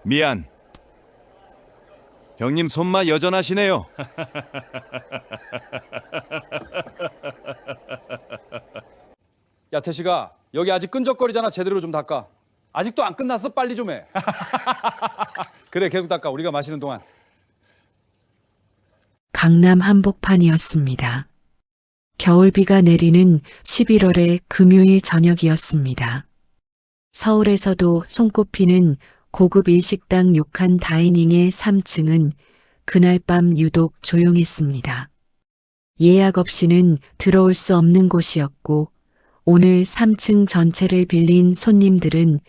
미안. 형님 손맛 여전하시네요. 야, 태식아, 여기 아직 끈적거리잖아. 제대로 좀 닦아. 아직도 안 끝났어? 빨리 좀 해. 그래, 계속 닦아. 우리가 마시는 동안. 강남 한복판이었습니다. 겨울비가 내리는 11월의 금요일 저녁이었습니다. 서울에서도 손꼽히는 고급 일식당 6칸 다이닝의 3층은 그날 밤 유독 조용했습니다. 예약 없이는 들어올 수 없는 곳이었고 오늘 3층 전체를 빌린 손님들은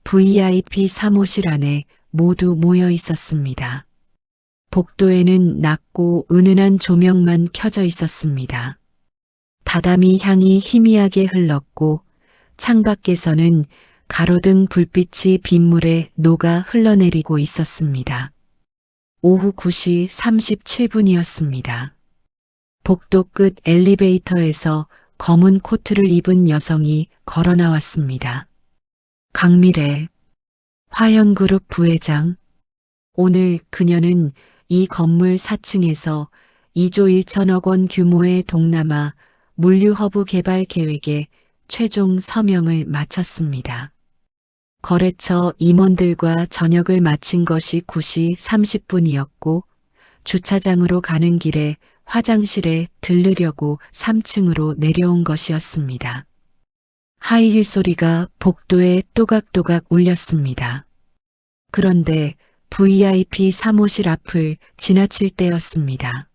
VIP 사무실 안에 모두 모여 있었습니다. 복도에는 낮고 은은한 조명만 켜져 있었습니다. 다다미 향이 희미하게 흘렀고 창밖에서는 가로등 불빛이 빗물에 녹아 흘러내리고 있었습니다. 오후 9시 37분이었습니다. 복도 끝 엘리베이터에서 검은 코트를 입은 여성이 걸어 나왔습니다. 강미래, 화현그룹 부회장. 오늘 그녀는 이 건물 4층에서 2조 1천억 원 규모의 동남아 물류허브 개발 계획에 최종 서명을 마쳤습니다. 거래처 임원들과 저녁을 마친 것이 9시 30분이었고 주차장으로 가는 길에 화장실에 들르려고 3층으로 내려온 것이었습니다. 하이힐 소리가 복도에 또각또각 울렸습니다. 그런데 VIP 사무실 앞을 지나칠 때였습니다.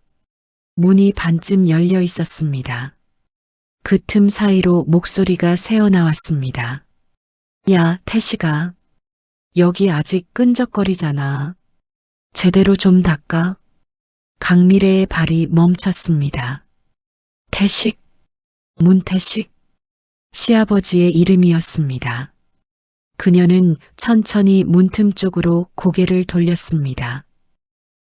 문이 반쯤 열려 있었습니다. 그 틈 사이로 목소리가 새어나왔습니다. 야, 태식아. 여기 아직 끈적거리잖아. 제대로 좀 닦아. 강미래의 발이 멈췄습니다. 태식, 문태식, 시아버지의 이름이었습니다. 그녀는 천천히 문틈 쪽으로 고개를 돌렸습니다.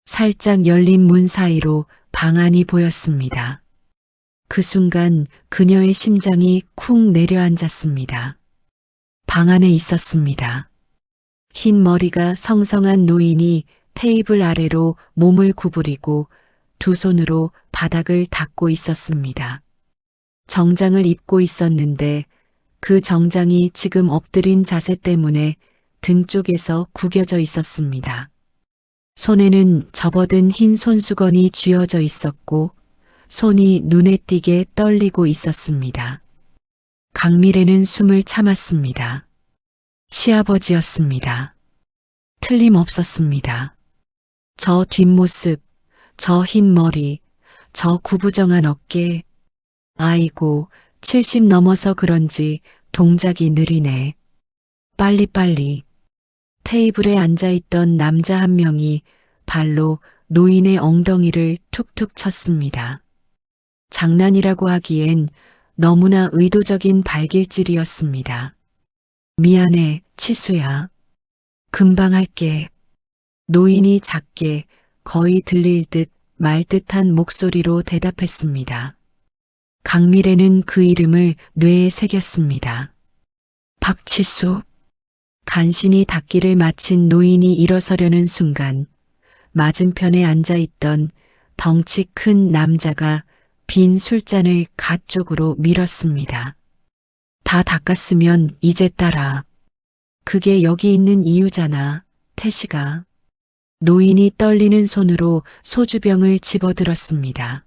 살짝 열린 문 사이로 방 안이 보였습니다. 그 순간 그녀의 심장이 쿵 내려앉았습니다. 방 안에 있었습니다. 흰 머리가 성성한 노인이 테이블 아래로 몸을 구부리고 두 손으로 바닥을 닦고 있었습니다. 정장을 입고 있었는데 그 정장이 지금 엎드린 자세 때문에 등 쪽에서 구겨져 있었습니다. 손에는 접어든 흰 손수건이 쥐어져 있었고 손이 눈에 띄게 떨리고 있었습니다. 강미래는 숨을 참았습니다. 시아버지였습니다. 틀림없었습니다. 저 뒷모습, 저 흰 머리, 저 구부정한 어깨. 아이고, 70 넘어서 그런지 동작이 느리네. 빨리빨리. 테이블에 앉아있던 남자 한 명이 발로 노인의 엉덩이를 툭툭 쳤습니다. 장난이라고 하기엔 너무나 의도적인 발길질이었습니다. 미안해, 치수야. 금방 할게. 노인이 작게 거의 들릴 듯 말 듯한 목소리로 대답했습니다. 강미래는 그 이름을 뇌에 새겼습니다. 박치수. 간신히 닦기를 마친 노인이 일어서려는 순간 맞은편에 앉아있던 덩치 큰 남자가 빈 술잔을 가 쪽으로 밀었습니다. 다 닦았으면 이제 따라. 그게 여기 있는 이유잖아, 태식아. 노인이 떨리는 손으로 소주병을 집어들었습니다.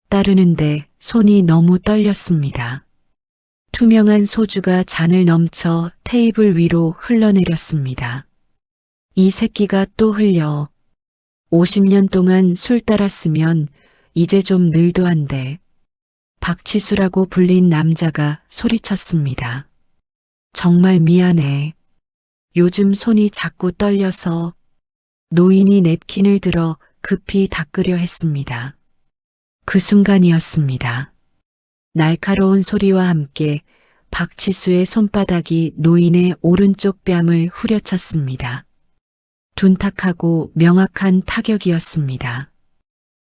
따르는데 손이 너무 떨렸습니다. 투명한 소주가 잔을 넘쳐 테이블 위로 흘러내렸습니다. 이 새끼가 또 흘려. 50년 동안 술 따랐으면 이제 좀 늘도 한데. 박치수라고 불린 남자가 소리쳤습니다. 정말 미안해. 요즘 손이 자꾸 떨려서. 노인이 냅킨을 들어 급히 닦으려 했습니다. 그 순간이었습니다. 날카로운 소리와 함께 박치수의 손바닥이 노인의 오른쪽 뺨을 후려쳤습니다. 둔탁하고 명확한 타격이었습니다.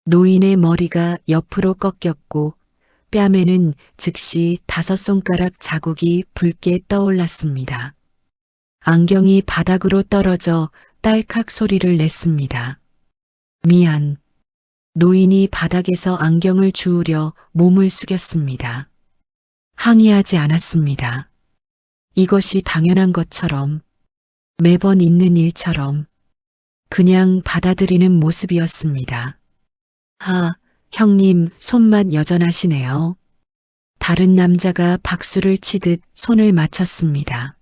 노인의 머리가 옆으로 꺾였고 뺨에는 즉시 5손가락 자국이 붉게 떠올랐습니다. 안경이 바닥으로 떨어져 딸칵 소리를 냈습니다. 미안. 노인이 바닥에서 안경을 주우려 몸을 숙였습니다. 항의하지 않았습니다. 이것이 당연한 것처럼, 매번 있는 일처럼, 그냥 받아들이는 모습이었습니다. 형님, 손맛 여전하시네요. 다른 남자가 박수를 치듯 손을 맞췄습니다.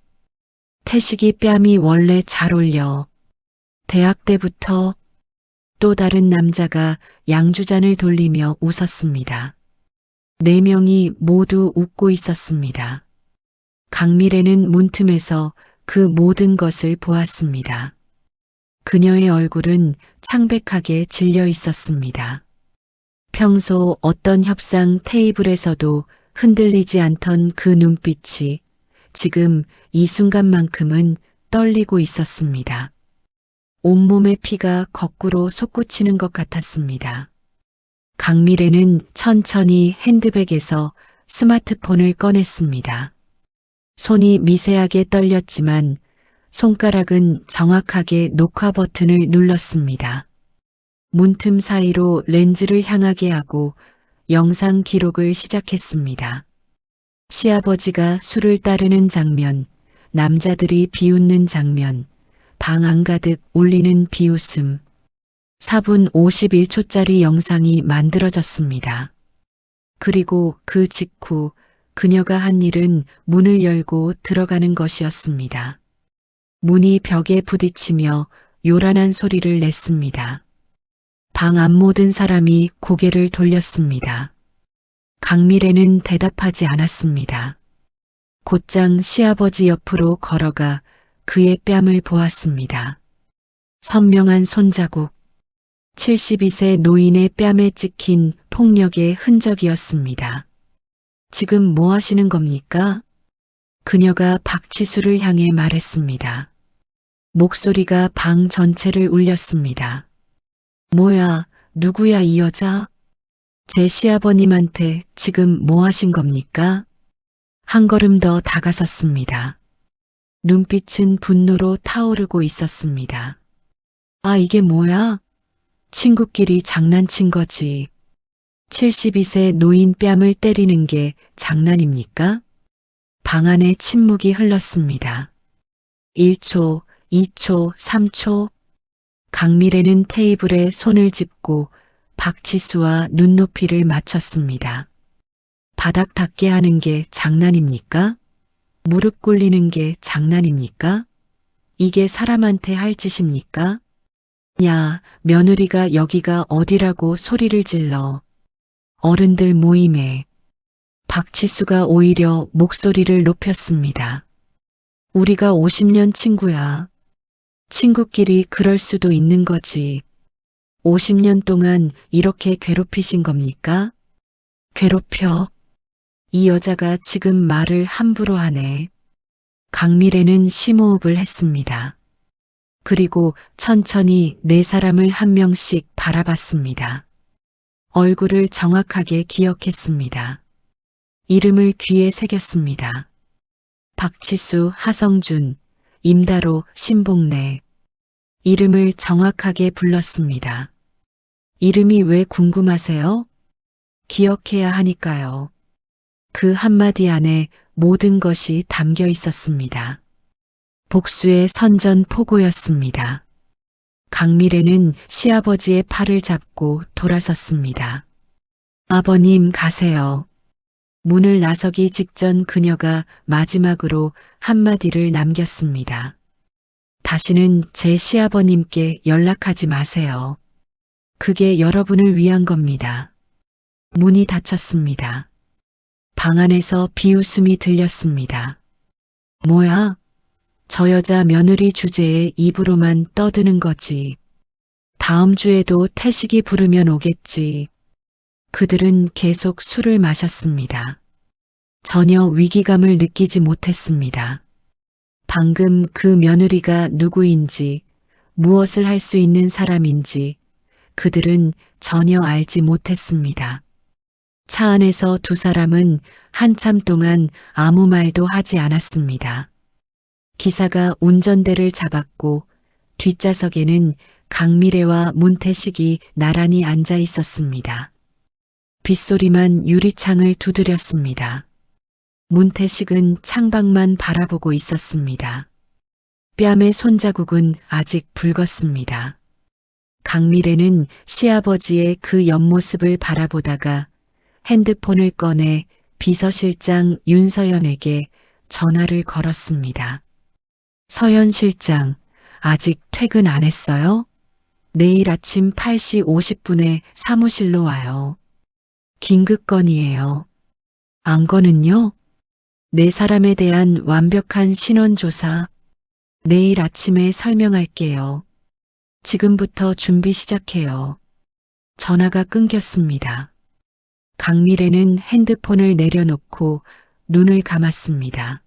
태식이 뺨이 원래 잘 올려. 대학 때부터 또 다른 남자가 양주잔을 돌리며 웃었습니다. 네 명이 모두 웃고 있었습니다. 강미래는 문틈에서 그 모든 것을 보았습니다. 그녀의 얼굴은 창백하게 질려 있었습니다. 평소 어떤 협상 테이블에서도 흔들리지 않던 그 눈빛이 지금 이 순간만큼은 떨리고 있었습니다. 온몸의 피가 거꾸로 솟구치는 것 같았습니다. 강미래는 천천히 핸드백에서 스마트폰을 꺼냈습니다. 손이 미세하게 떨렸지만 손가락은 정확하게 녹화 버튼을 눌렀습니다. 문틈 사이로 렌즈를 향하게 하고 영상 기록을 시작했습니다. 시아버지가 술을 따르는 장면, 남자들이 비웃는 장면, 방 안가득 울리는 비웃음. 4분 51초짜리 영상이 만들어졌습니다. 그리고 그 직후 그녀가 한 일은 문을 열고 들어가는 것이었습니다. 문이 벽에 부딪히며 요란한 소리를 냈습니다. 방 안 모든 사람이 고개를 돌렸습니다. 강미래는 대답하지 않았습니다. 곧장 시아버지 옆으로 걸어가 그의 뺨을 보았습니다. 선명한 손자국, 72세 노인의 뺨에 찍힌 폭력의 흔적이었습니다. 지금 뭐 하시는 겁니까? 그녀가 박치수를 향해 말했습니다. 목소리가 방 전체를 울렸습니다. 뭐야, 누구야 이 여자? 제 시아버님한테 지금 뭐 하신 겁니까? 한 걸음 더 다가섰습니다. 눈빛은 분노로 타오르고 있었습니다. 아, 이게 뭐야? 친구끼리 장난친 거지. 72세 노인 뺨을 때리는 게 장난입니까? 방 안에 침묵이 흘렀습니다. 1초, 2초, 3초. 강미래는 테이블에 손을 짚고 박치수와 눈높이를 맞췄습니다. 바닥 닿게 하는 게 장난입니까? 무릎 꿇리는 게 장난입니까? 이게 사람한테 할 짓입니까? 야, 며느리가 여기가 어디라고 소리를 질러. 어른들 모임에. 박치수가 오히려 목소리를 높였습니다. 우리가 50년 친구야. 친구끼리 그럴 수도 있는 거지. 50년 동안 이렇게 괴롭히신 겁니까? 괴롭혀. 이 여자가 지금 말을 함부로 하네. 강미래는 심호흡을 했습니다. 그리고 천천히 네 사람을 한 명씩 바라봤습니다. 얼굴을 정확하게 기억했습니다. 이름을 귀에 새겼습니다. 박치수, 하성준, 임다로, 신복래. 이름을 정확하게 불렀습니다. 이름이 왜 궁금하세요? 기억해야 하니까요. 그 한마디 안에 모든 것이 담겨 있었습니다. 복수의 선전포고였습니다. 강미래는 시아버지의 팔을 잡고 돌아섰습니다. 아버님 가세요. 문을 나서기 직전 그녀가 마지막으로 한마디를 남겼습니다. 다시는 제 시아버님께 연락하지 마세요. 그게 여러분을 위한 겁니다. 문이 닫혔습니다. 방 안에서 비웃음이 들렸습니다. 뭐야? 저 여자 며느리 주제에 입으로만 떠드는 거지. 다음 주에도 태식이 부르면 오겠지. 그들은 계속 술을 마셨습니다. 전혀 위기감을 느끼지 못했습니다. 방금 그 며느리가 누구인지, 무엇을 할 수 있는 사람인지 그들은 전혀 알지 못했습니다. 차 안에서 두 사람은 한참 동안 아무 말도 하지 않았습니다. 기사가 운전대를 잡았고 뒷좌석에는 강미래와 문태식이 나란히 앉아 있었습니다. 빗소리만 유리창을 두드렸습니다. 문태식은 창밖만 바라보고 있었습니다. 뺨의 손자국은 아직 붉었습니다. 강미래는 시아버지의 그 옆모습을 바라보다가 핸드폰을 꺼내 비서실장 윤서연에게 전화를 걸었습니다. 서연 실장, 아직 퇴근 안 했어요? 내일 아침 8시 50분에 사무실로 와요. 긴급 건이에요. 안건은요? 네 사람에 대한 완벽한 신원조사. 내일 아침에 설명할게요. 지금부터 준비 시작해요. 전화가 끊겼습니다. 강미래는 핸드폰을 내려놓고 눈을 감았습니다.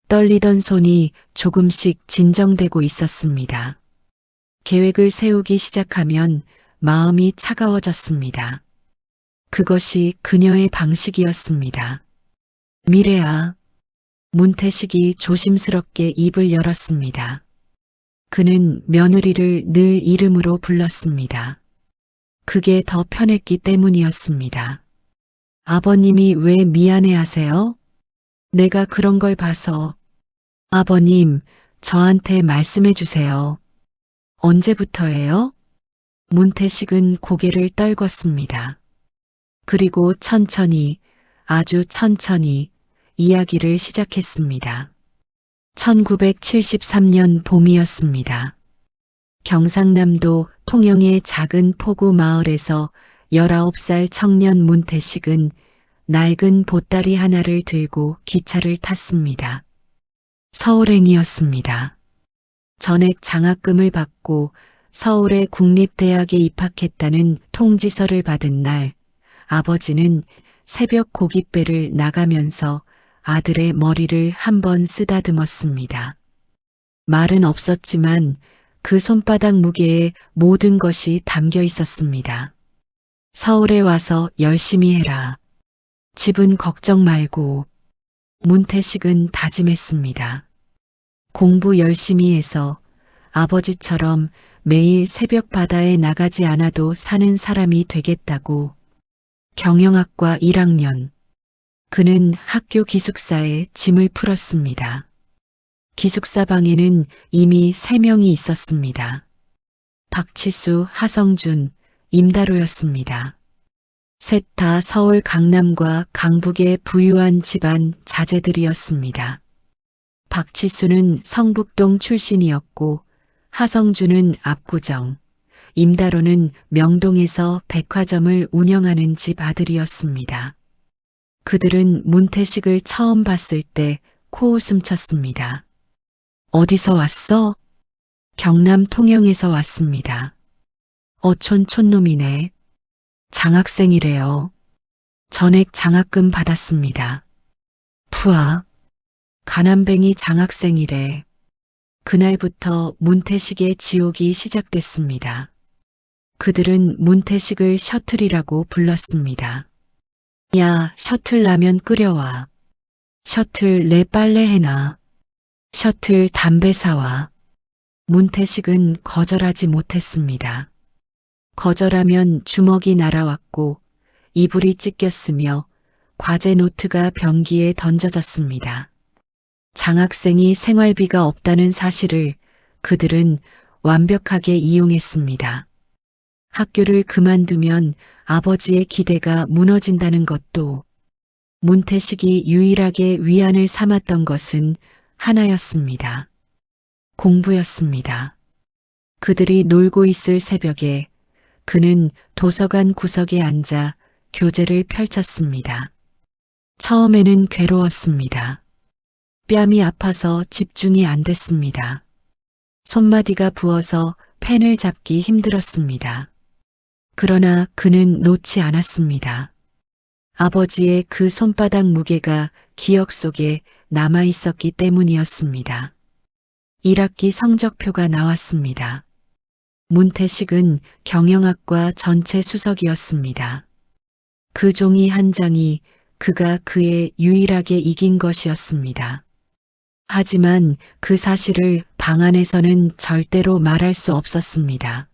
떨리던 손이 조금씩 진정되고 있었습니다. 계획을 세우기 시작하면 마음이 차가워졌습니다. 그것이 그녀의 방식이었습니다. 미래야. 문태식이 조심스럽게 입을 열었습니다. 그는 며느리를 늘 이름으로 불렀습니다. 그게 더 편했기 때문이었습니다. 아버님이 왜 미안해하세요? 내가 그런 걸 봐서. 아버님, 저한테 말씀해 주세요. 언제부터예요? 문태식은 고개를 떨궜습니다. 그리고 천천히, 아주 천천히 이야기를 시작했습니다. 1973년 봄이었습니다. 경상남도 통영의 작은 포구 마을에서 19살 청년 문태식은 낡은 보따리 하나를 들고 기차를 탔습니다. 서울행이었습니다. 전액 장학금을 받고 서울의 국립대학에 입학했다는 통지서를 받은 날, 아버지는 새벽 고깃배를 나가면서 아들의 머리를 한번 쓰다듬었습니다. 말은 없었지만 그 손바닥 무게에 모든 것이 담겨 있었습니다. 서울에 와서 열심히 해라. 집은 걱정 말고. 문태식은 다짐했습니다. 공부 열심히 해서 아버지처럼 매일 새벽 바다에 나가지 않아도 사는 사람이 되겠다고. 경영학과 1학년. 그는 학교 기숙사에 짐을 풀었습니다. 기숙사 방에는 이미 3명이 있었습니다. 박치수, 하성준, 임다로였습니다. 셋 다 서울 강남과 강북의 부유한 집안 자제들이었습니다. 박치수는 성북동 출신이었고 하성준은 압구정, 임다로는 명동에서 백화점을 운영하는 집 아들이었습니다. 그들은 문태식을 처음 봤을 때 코웃음 쳤습니다. 어디서 왔어? 경남 통영에서 왔습니다. 어촌 촌놈이네. 장학생이래요. 전액 장학금 받았습니다. 푸아. 가난뱅이 장학생이래. 그날부터 문태식의 지옥이 시작됐습니다. 그들은 문태식을 셔틀이라고 불렀습니다. 야, 셔틀 라면 끓여와. 셔틀 내 빨래 해놔. 셔틀 담배 사와. 문태식은 거절하지 못했습니다. 거절하면 주먹이 날아왔고 이불이 찢겼으며 과제 노트가 변기에 던져졌습니다. 장학생이 생활비가 없다는 사실을 그들은 완벽하게 이용했습니다. 학교를 그만두면 아버지의 기대가 무너진다는 것도, 문태식이 유일하게 위안을 삼았던 것은 하나였습니다. 공부였습니다. 그들이 놀고 있을 새벽에 그는 도서관 구석에 앉아 교재를 펼쳤습니다. 처음에는 괴로웠습니다. 뺨이 아파서 집중이 안 됐습니다. 손마디가 부어서 펜을 잡기 힘들었습니다. 그러나 그는 놓지 않았습니다. 아버지의 그 손바닥 무게가 기억 속에 남아 있었기 때문이었습니다. 1학기 성적표가 나왔습니다. 문태식은 경영학과 전체 수석이었습니다. 그 종이 한 장이 그가 그의 유일하게 이긴 것이었습니다. 하지만 그 사실을 방 안에서는 절대로 말할 수 없었습니다.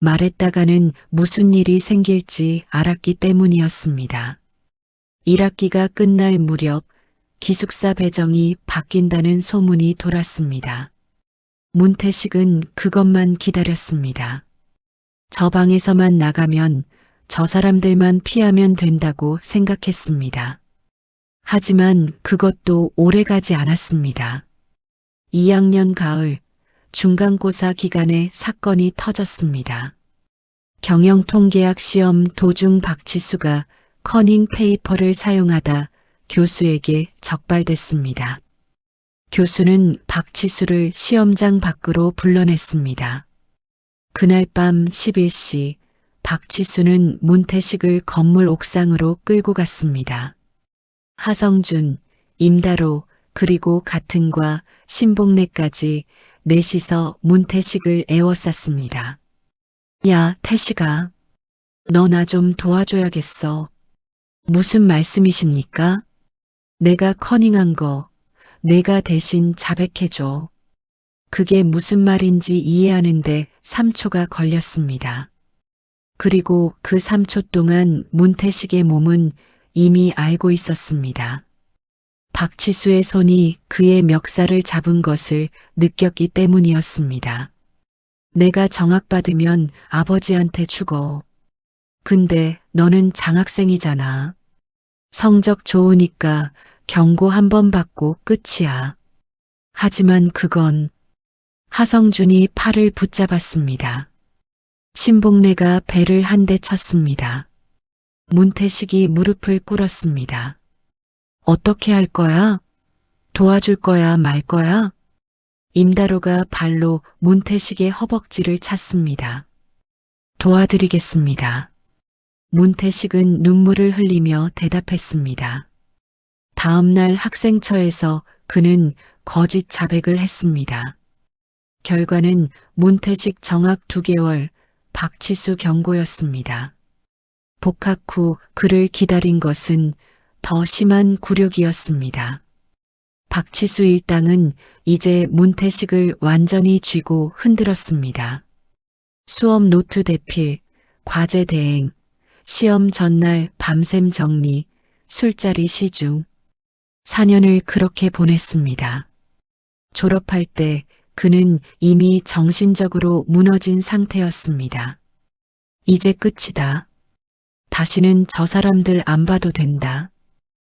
말했다가는 무슨 일이 생길지 알았기 때문이었습니다. 1학기가 끝날 무렵 기숙사 배정이 바뀐다는 소문이 돌았습니다. 문태식은 그것만 기다렸습니다. 저 방에서만 나가면 저 사람들만 피하면 된다고 생각했습니다. 하지만 그것도 오래가지 않았습니다. 2학년 가을 중간고사 기간에 사건이 터졌습니다. 경영통계학 시험 도중 박치수가 커닝 페이퍼를 사용하다 교수에게 적발됐습니다. 교수는 박치수를 시험장 밖으로 불러냈습니다. 그날 밤 11시 박치수는 문태식을 건물 옥상으로 끌고 갔습니다. 하성준, 임다로 그리고 같은과 신복래까지 넷이서 문태식을 에워쌌습니다. 야, 태식아. 너 나 좀 도와줘야겠어. 무슨 말씀이십니까? 내가 커닝한 거 내가 대신 자백해줘. 그게 무슨 말인지 이해하는데 3초가 걸렸습니다. 그리고 그 3초 동안 문태식의 몸은 이미 알고 있었습니다. 박치수의 손이 그의 멱살을 잡은 것을 느꼈기 때문이었습니다. 내가 정학받으면 아버지한테 죽어. 근데 너는 장학생이잖아. 성적 좋으니까 경고 한 번 받고 끝이야. 하지만 그건 하성준이 팔을 붙잡았습니다. 신복래가 배를 한 대 쳤습니다. 문태식이 무릎을 꿇었습니다. 어떻게 할 거야? 도와줄 거야, 말 거야? 임다로가 발로 문태식의 허벅지를 찼습니다. 도와드리겠습니다. 문태식은 눈물을 흘리며 대답했습니다. 다음 날 학생처에서 그는 거짓 자백을 했습니다. 결과는 문태식 정학 2개월, 박치수 경고였습니다. 복학 후 그를 기다린 것은 더 심한 굴욕이었습니다. 박치수 일당은 이제 문태식을 완전히 쥐고 흔들었습니다. 수업 노트 대필, 과제 대행, 시험 전날 밤샘 정리, 술자리 시중. 4년을 그렇게 보냈습니다. 졸업할 때 그는 이미 정신적으로 무너진 상태였습니다. 이제 끝이다. 다시는 저 사람들 안 봐도 된다.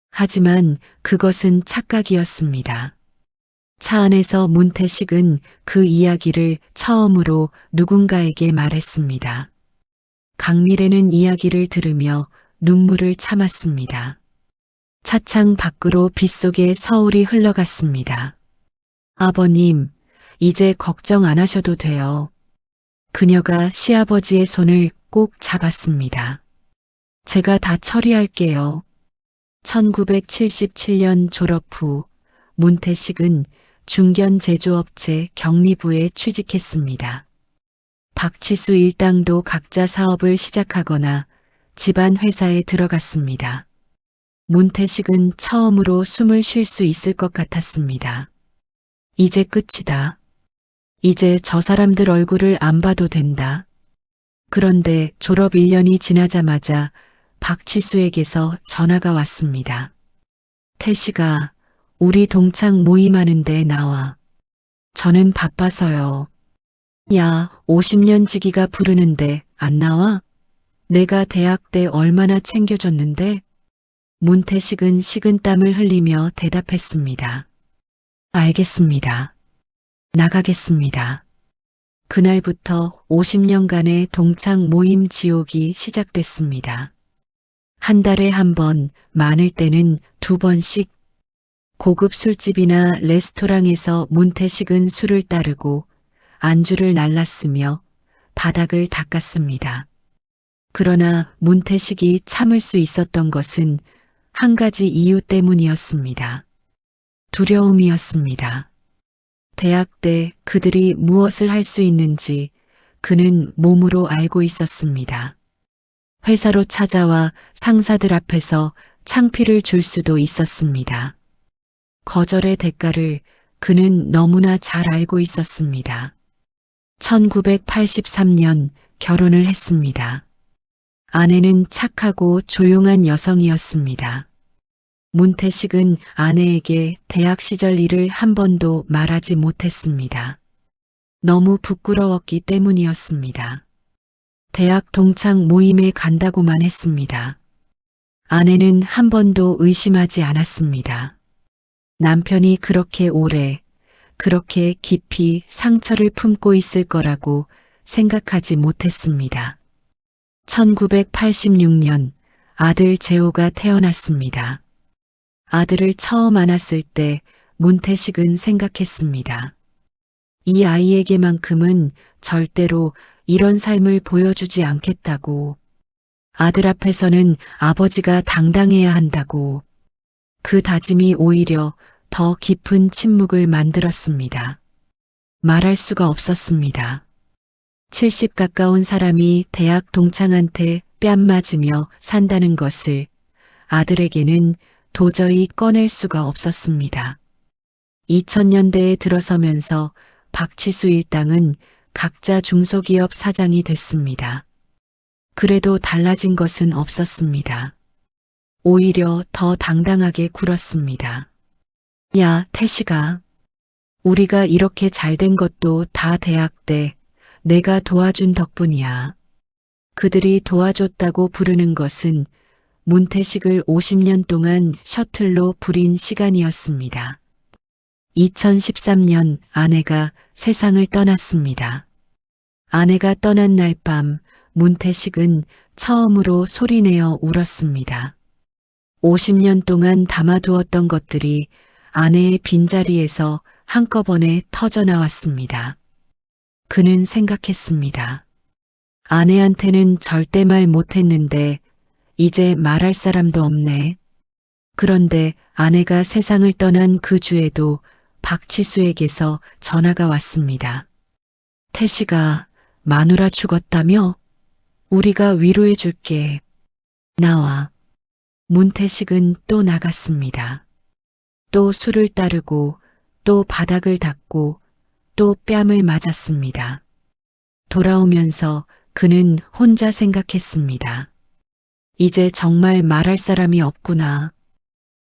하지만 그것은 착각이었습니다. 차 안에서 문태식은 그 이야기를 처음으로 누군가에게 말했습니다. 강미래는 이야기를 들으며 눈물을 참았습니다. 차창 밖으로 빗속에 서울이 흘러갔습니다. 아버님, 이제 걱정 안 하셔도 돼요. 그녀가 시아버지의 손을 꼭 잡았습니다. 제가 다 처리할게요. 1977년 졸업 후 문태식은 중견 제조업체 경리부에 취직했습니다. 박치수 일당도 각자 사업을 시작하거나 집안 회사에 들어갔습니다. 문태식은 처음으로 숨을 쉴 수 있을 것 같았습니다. 이제 끝이다. 이제 저 사람들 얼굴을 안 봐도 된다. 그런데 졸업 1년이 지나자마자 박치수에게서 전화가 왔습니다. 태식아, 우리 동창 모임하는데 나와. 저는 바빠서요. 야, 50년 지기가 부르는데 안 나와? 내가 대학 때 얼마나 챙겨줬는데? 문태식은 식은땀을 흘리며 대답했습니다. 알겠습니다. 나가겠습니다. 그날부터 50년간의 동창 모임 지옥이 시작됐습니다. 한 달에 한 번, 많을 때는 2번씩 고급 술집이나 레스토랑에서 문태식은 술을 따르고 안주를 날랐으며 바닥을 닦았습니다. 그러나 문태식이 참을 수 있었던 것은 한 가지 이유 때문이었습니다. 두려움이었습니다. 대학 때 그들이 무엇을 할 수 있는지 그는 몸으로 알고 있었습니다. 회사로 찾아와 상사들 앞에서 창피를 줄 수도 있었습니다. 거절의 대가를 그는 너무나 잘 알고 있었습니다. 1983년 결혼을 했습니다. 아내는 착하고 조용한 여성이었습니다. 문태식은 아내에게 대학 시절 일을 한 번도 말하지 못했습니다. 너무 부끄러웠기 때문이었습니다. 대학 동창 모임에 간다고만 했습니다. 아내는 한 번도 의심하지 않았습니다. 남편이 그렇게 오래, 그렇게 깊이 상처를 품고 있을 거라고 생각하지 못했습니다. 1986년 아들 재호가 태어났습니다. 아들을 처음 안았을 때 문태식은 생각했습니다. 이 아이에게만큼은 절대로 이런 삶을 보여주지 않겠다고. 아들 앞에서는 아버지가 당당해야 한다고. 그 다짐이 오히려 더 깊은 침묵을 만들었습니다. 말할 수가 없었습니다. 70 가까운 사람이 대학 동창한테 뺨 맞으며 산다는 것을 아들에게는 도저히 꺼낼 수가 없었습니다. 2000년대에 들어서면서 박치수 일당은 각자 중소기업 사장이 됐습니다. 그래도 달라진 것은 없었습니다. 오히려 더 당당하게 굴었습니다. 야, 태식아. 우리가 이렇게 잘된 것도 다 대학 때 내가 도와준 덕분이야. 그들이 도와줬다고 부르는 것은 문태식을 50년 동안 셔틀로 부린 시간이었습니다. 2013년 아내가 세상을 떠났습니다. 아내가 떠난 날 밤 문태식은 처음으로 소리내어 울었습니다. 50년 동안 담아두었던 것들이 아내의 빈자리에서 한꺼번에 터져 나왔습니다. 그는 생각했습니다. 아내한테는 절대 말 못했는데 이제 말할 사람도 없네. 그런데 아내가 세상을 떠난 그 주에도 박치수에게서 전화가 왔습니다. 태식아, 마누라 죽었다며? 우리가 위로해 줄게. 나와. 문태식은 또 나갔습니다. 또 술을 따르고 또 바닥을 닦고 또 뺨을 맞았습니다. 돌아오면서 그는 혼자 생각했습니다. 이제 정말 말할 사람이 없구나.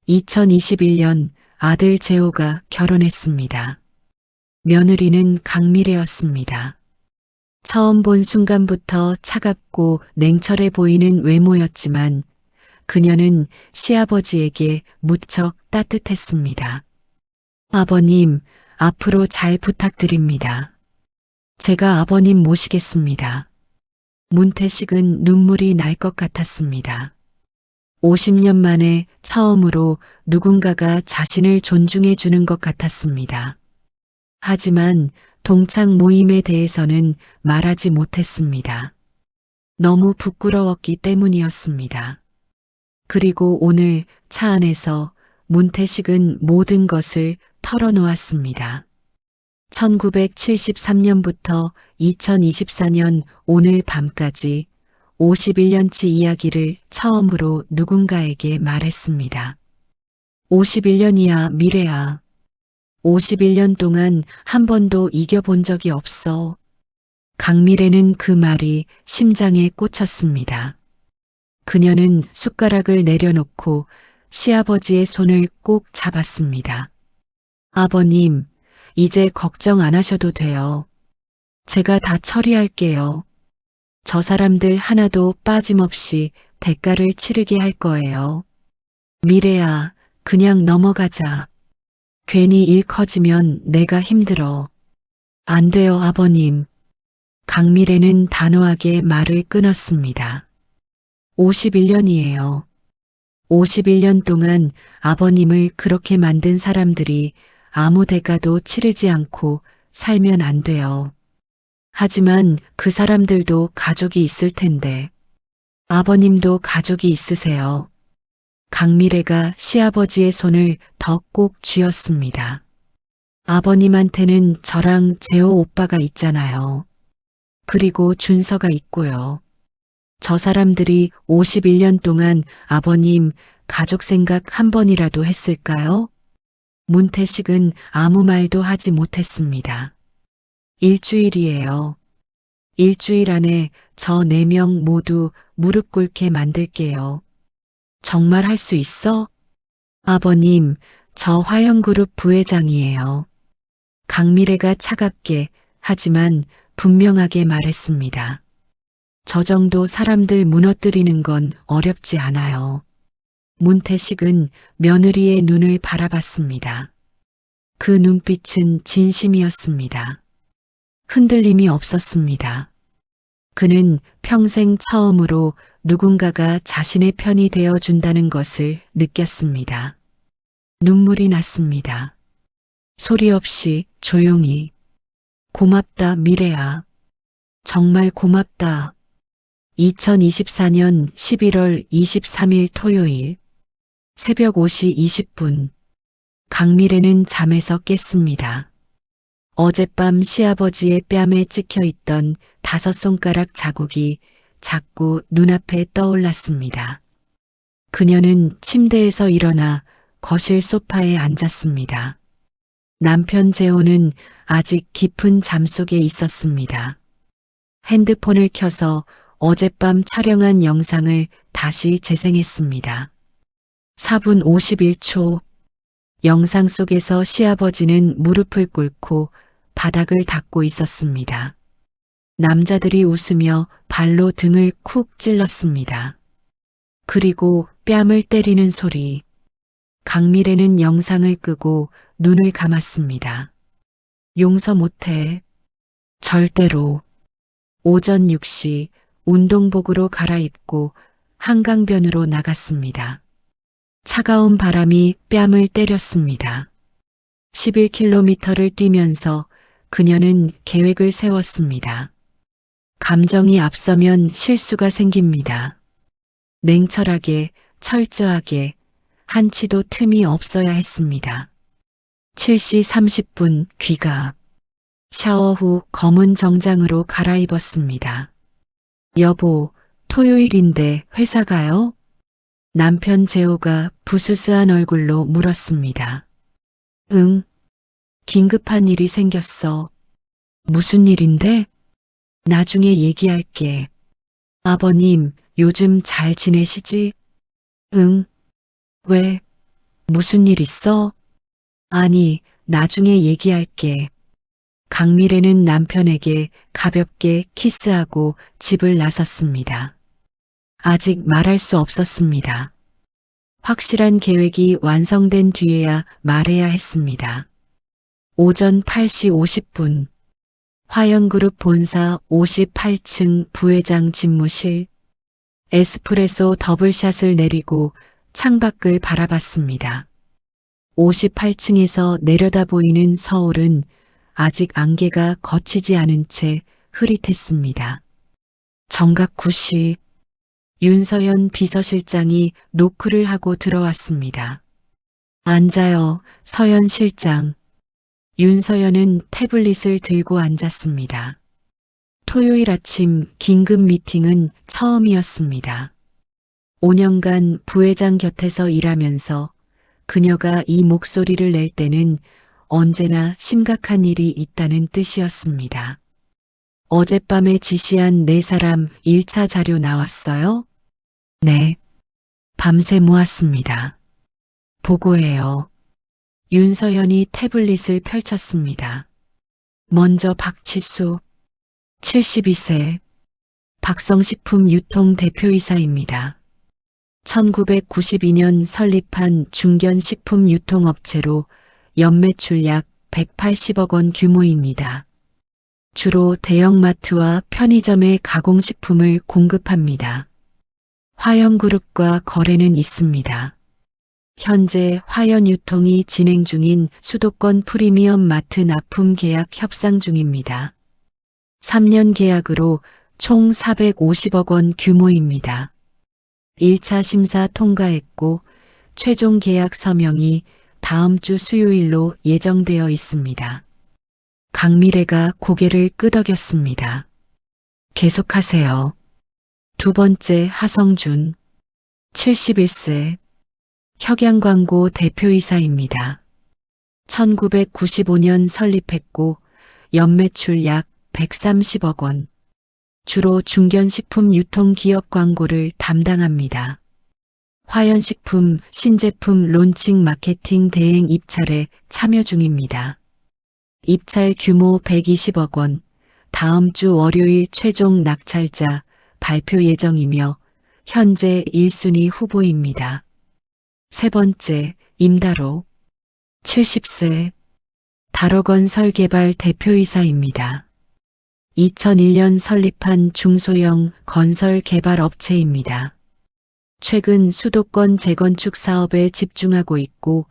2021년 아들 재호가 결혼했습니다. 며느리는 강미래였습니다. 처음 본 순간부터 차갑고 냉철해 보이는 외모였지만 그녀는 시아버지에게 무척 따뜻했습니다. 아버님, 앞으로 잘 부탁드립니다. 제가 아버님 모시겠습니다. 문태식은 눈물이 날 것 같았습니다. 50년 만에 처음으로 누군가가 자신을 존중해 주는 것 같았습니다. 하지만 동창 모임에 대해서는 말하지 못했습니다. 너무 부끄러웠기 때문이었습니다. 그리고 오늘 차 안에서 문태식은 모든 것을 털어놓았습니다. 1973년부터 2024년 오늘 밤까지 51년치 이야기를 처음으로 누군가에게 말했습니다. 51년이야, 미래야. 51년 동안 한 번도 이겨본 적이 없어. 강미래는 그 말이 심장에 꽂혔습니다. 그녀는 숟가락을 내려놓고 시아버지의 손을 꼭 잡았습니다. 아버님, 이제 걱정 안 하셔도 돼요. 제가 다 처리할게요. 저 사람들 하나도 빠짐없이 대가를 치르게 할 거예요. 미래야, 그냥 넘어가자. 괜히 일 커지면 내가 힘들어. 안 돼요, 아버님. 강미래는 단호하게 말을 끊었습니다. 51년이에요. 51년 동안 아버님을 그렇게 만든 사람들이 아무 대가도 치르지 않고 살면 안 돼요. 하지만 그 사람들도 가족이 있을 텐데. 아버님도 가족이 있으세요. 강미래가 시아버지의 손을 더 꼭 쥐었습니다. 아버님한테는 저랑 재호 오빠가 있잖아요. 그리고 준서가 있고요. 저 사람들이 51년 동안 아버님 가족 생각 한 번이라도 했을까요? 문태식은 아무 말도 하지 못했습니다. 일주일이에요. 일주일 안에 저 4명 모두 무릎 꿇게 만들게요. 정말 할 수 있어? 아버님, 저 화영그룹 부회장이에요. 강미래가 차갑게 하지만 분명하게 말했습니다. 저 정도 사람들 무너뜨리는 건 어렵지 않아요. 문태식은 며느리의 눈을 바라봤습니다. 그 눈빛은 진심이었습니다. 흔들림이 없었습니다. 그는 평생 처음으로 누군가가 자신의 편이 되어 준다는 것을 느꼈습니다. 눈물이 났습니다. 소리 없이 조용히. 고맙다, 미래야. 정말 고맙다. 2024년 11월 23일 토요일 새벽 5시 20분 강미래는 잠에서 깼습니다. 어젯밤 시아버지의 뺨에 찍혀 있던 5손가락 자국이 자꾸 눈앞에 떠올랐습니다. 그녀는 침대에서 일어나 거실 소파에 앉았습니다. 남편 재호는 아직 깊은 잠 속에 있었습니다. 핸드폰을 켜서 어젯밤 촬영한 영상을 다시 재생했습니다. 4분 51초. 영상 속에서 시아버지는 무릎을 꿇고 바닥을 닦고 있었습니다. 남자들이 웃으며 발로 등을 쿡 찔렀습니다. 그리고 뺨을 때리는 소리. 강미래는 영상을 끄고 눈을 감았습니다. 용서 못해. 절대로. 오전 6시 운동복으로 갈아입고 한강변으로 나갔습니다. 차가운 바람이 뺨을 때렸습니다. 11km를 뛰면서 그녀는 계획을 세웠습니다. 감정이 앞서면 실수가 생깁니다. 냉철하게, 철저하게, 한치도 틈이 없어야 했습니다. 7시 30분 귀가. 샤워 후 검은 정장으로 갈아입었습니다. 여보, 토요일인데 회사 가요? 남편 재호가 부스스한 얼굴로 물었습니다. 응. 긴급한 일이 생겼어. 무슨 일인데? 나중에 얘기할게. 아버님, 요즘 잘 지내시지? 응. 왜? 무슨 일 있어? 아니, 나중에 얘기할게. 강미래는 남편에게 가볍게 키스하고 집을 나섰습니다. 아직 말할 수 없었습니다. 확실한 계획이 완성된 뒤에야 말해야 했습니다. 오전 8시 50분 화영그룹 본사 58층 부회장 집무실. 에스프레소 더블샷을 내리고 창밖을 바라봤습니다. 58층에서 내려다 보이는 서울은 아직 안개가 걷히지 않은 채 흐릿했습니다. 정각 9시 윤서연 비서실장이 노크를 하고 들어왔습니다. 앉아요, 서연 실장. 윤서연은 태블릿을 들고 앉았습니다. 토요일 아침 긴급 미팅은 처음이었습니다. 5년간 부회장 곁에서 일하면서 그녀가 이 목소리를 낼 때는 언제나 심각한 일이 있다는 뜻이었습니다. 어젯밤에 지시한 4사람 1차 자료 나왔어요? 네. 밤새 모았습니다. 보고해요. 윤서연이 태블릿을 펼쳤습니다. 먼저 박치수, 72세, 박성식품 유통 대표이사입니다. 1992년 설립한 중견식품 유통업체로 연매출 약 180억 원 규모입니다. 주로 대형마트와 편의점에 가공식품을 공급합니다. 화영그룹과 거래는 있습니다. 현재 화연유통이 진행 중인 수도권 프리미엄 마트 납품 계약 협상 중입니다. 3년 계약으로 총 450억 원 규모입니다. 1차 심사 통과했고 최종 계약 서명이 다음 주 수요일로 예정되어 있습니다. 강미래가 고개를 끄덕였습니다. 계속하세요. 두 번째 하성준, 71세, 혁양광고 대표이사입니다. 1995년 설립했고 연매출 약 130억 원. 주로 중견식품 유통기업 광고를 담당합니다. 화연식품 신제품 론칭 마케팅 대행 입찰에 참여 중입니다. 입찰 규모 120억 원, 다음 주 월요일 최종 낙찰자 발표 예정이며 현재 1순위 후보입니다. 세 번째, 임다로. 70세. 달어건설 개발 대표이사입니다. 2001년 설립한 중소형 건설 개발 업체입니다. 최근 수도권 재건축 사업에 집중하고 있고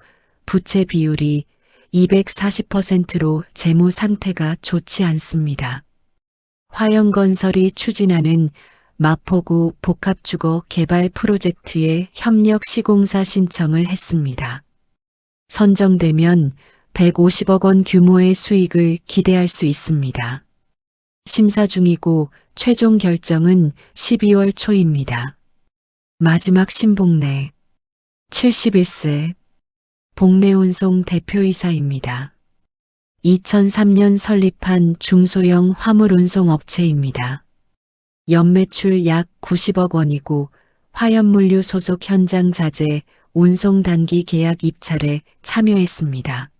부채 비율이 240%로 재무 상태가 좋지 않습니다. 화영건설이 추진하는 마포구 복합주거 개발 프로젝트에 협력 시공사 신청을 했습니다. 선정되면 150억 원 규모의 수익을 기대할 수 있습니다. 심사 중이고 최종 결정은 12월 초입니다. 마지막 신봉래. 71세. 복래운송 대표이사입니다. 2003년 설립한 중소형 화물운송 업체입니다. 연매출 약 90억 원이고 화연물류 소속 현장 자재 운송 단기 계약 입찰에 참여했습니다.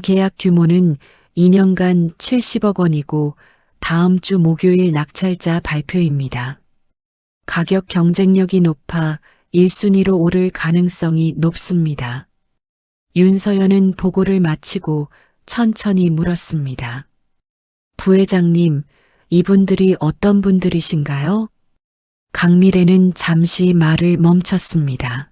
계약 규모는 2년간 70억 원이고 다음 주 목요일 낙찰자 발표입니다. 가격 경쟁력이 높아 1순위로 오를 가능성이 높습니다. 윤서연은 보고를 마치고 천천히 물었습니다. 부회장님, 이분들이 어떤 분들이신가요? 강미래는 잠시 말을 멈췄습니다.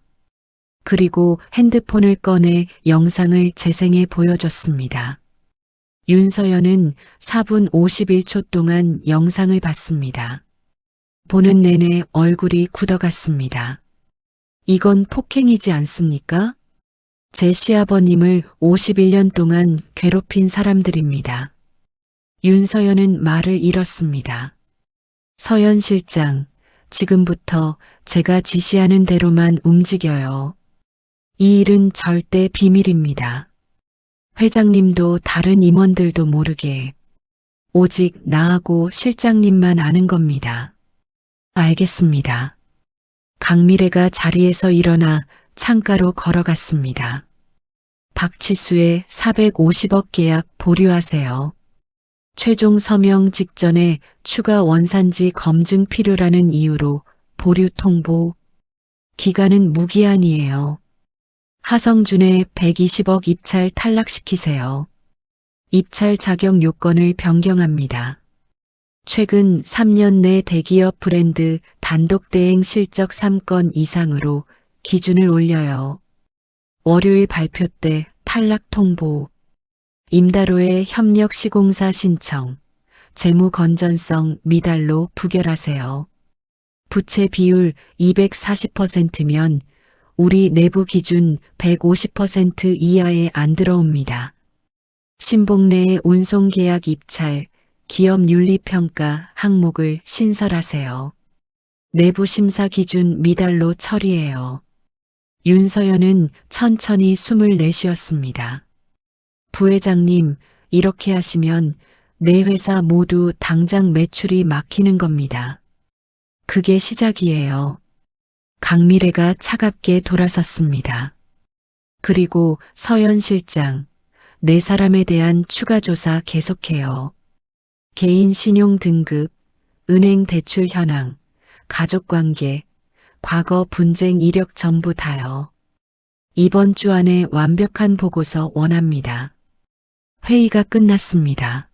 그리고 핸드폰을 꺼내 영상을 재생해 보여줬습니다. 윤서연은 4분 51초 동안 영상을 봤습니다. 보는 내내 얼굴이 굳어갔습니다. 이건 폭행이지 않습니까? 제 시아버님을 51년 동안 괴롭힌 사람들입니다. 윤서연은 말을 잃었습니다. 서연 실장, 지금부터 제가 지시하는 대로만 움직여요. 이 일은 절대 비밀입니다. 회장님도 다른 임원들도 모르게 오직 나하고 실장님만 아는 겁니다. 알겠습니다. 강미래가 자리에서 일어나 창가로 걸어갔습니다. 박치수의 450억 계약 보류하세요. 최종 서명 직전에 추가 원산지 검증 필요라는 이유로 보류 통보. 기간은 무기한이에요. 하성준의 120억 입찰 탈락시키세요. 입찰 자격 요건을 변경합니다. 최근 3년 내 대기업 브랜드 단독 대행 실적 3건 이상으로 기준을 올려요. 월요일 발표 때 탈락 통보. 임다로의 협력 시공사 신청. 재무 건전성 미달로 부결하세요. 부채 비율 240%면 우리 내부 기준 150% 이하에 안 들어옵니다. 신봉래의 운송계약 입찰, 기업윤리평가 항목을 신설하세요. 내부 심사 기준 미달로 처리해요. 윤서연은 천천히 숨을 내쉬었습니다. 부회장님, 이렇게 하시면 내 회사 모두 당장 매출이 막히는 겁니다. 그게 시작이에요. 강미래가 차갑게 돌아섰습니다. 그리고 서연 실장, 네 사람에 대한 추가 조사 계속해요. 개인 신용 등급, 은행 대출 현황, 가족관계, 과거 분쟁 이력 전부 다요. 이번 주 안에 완벽한 보고서 원합니다. 회의가 끝났습니다.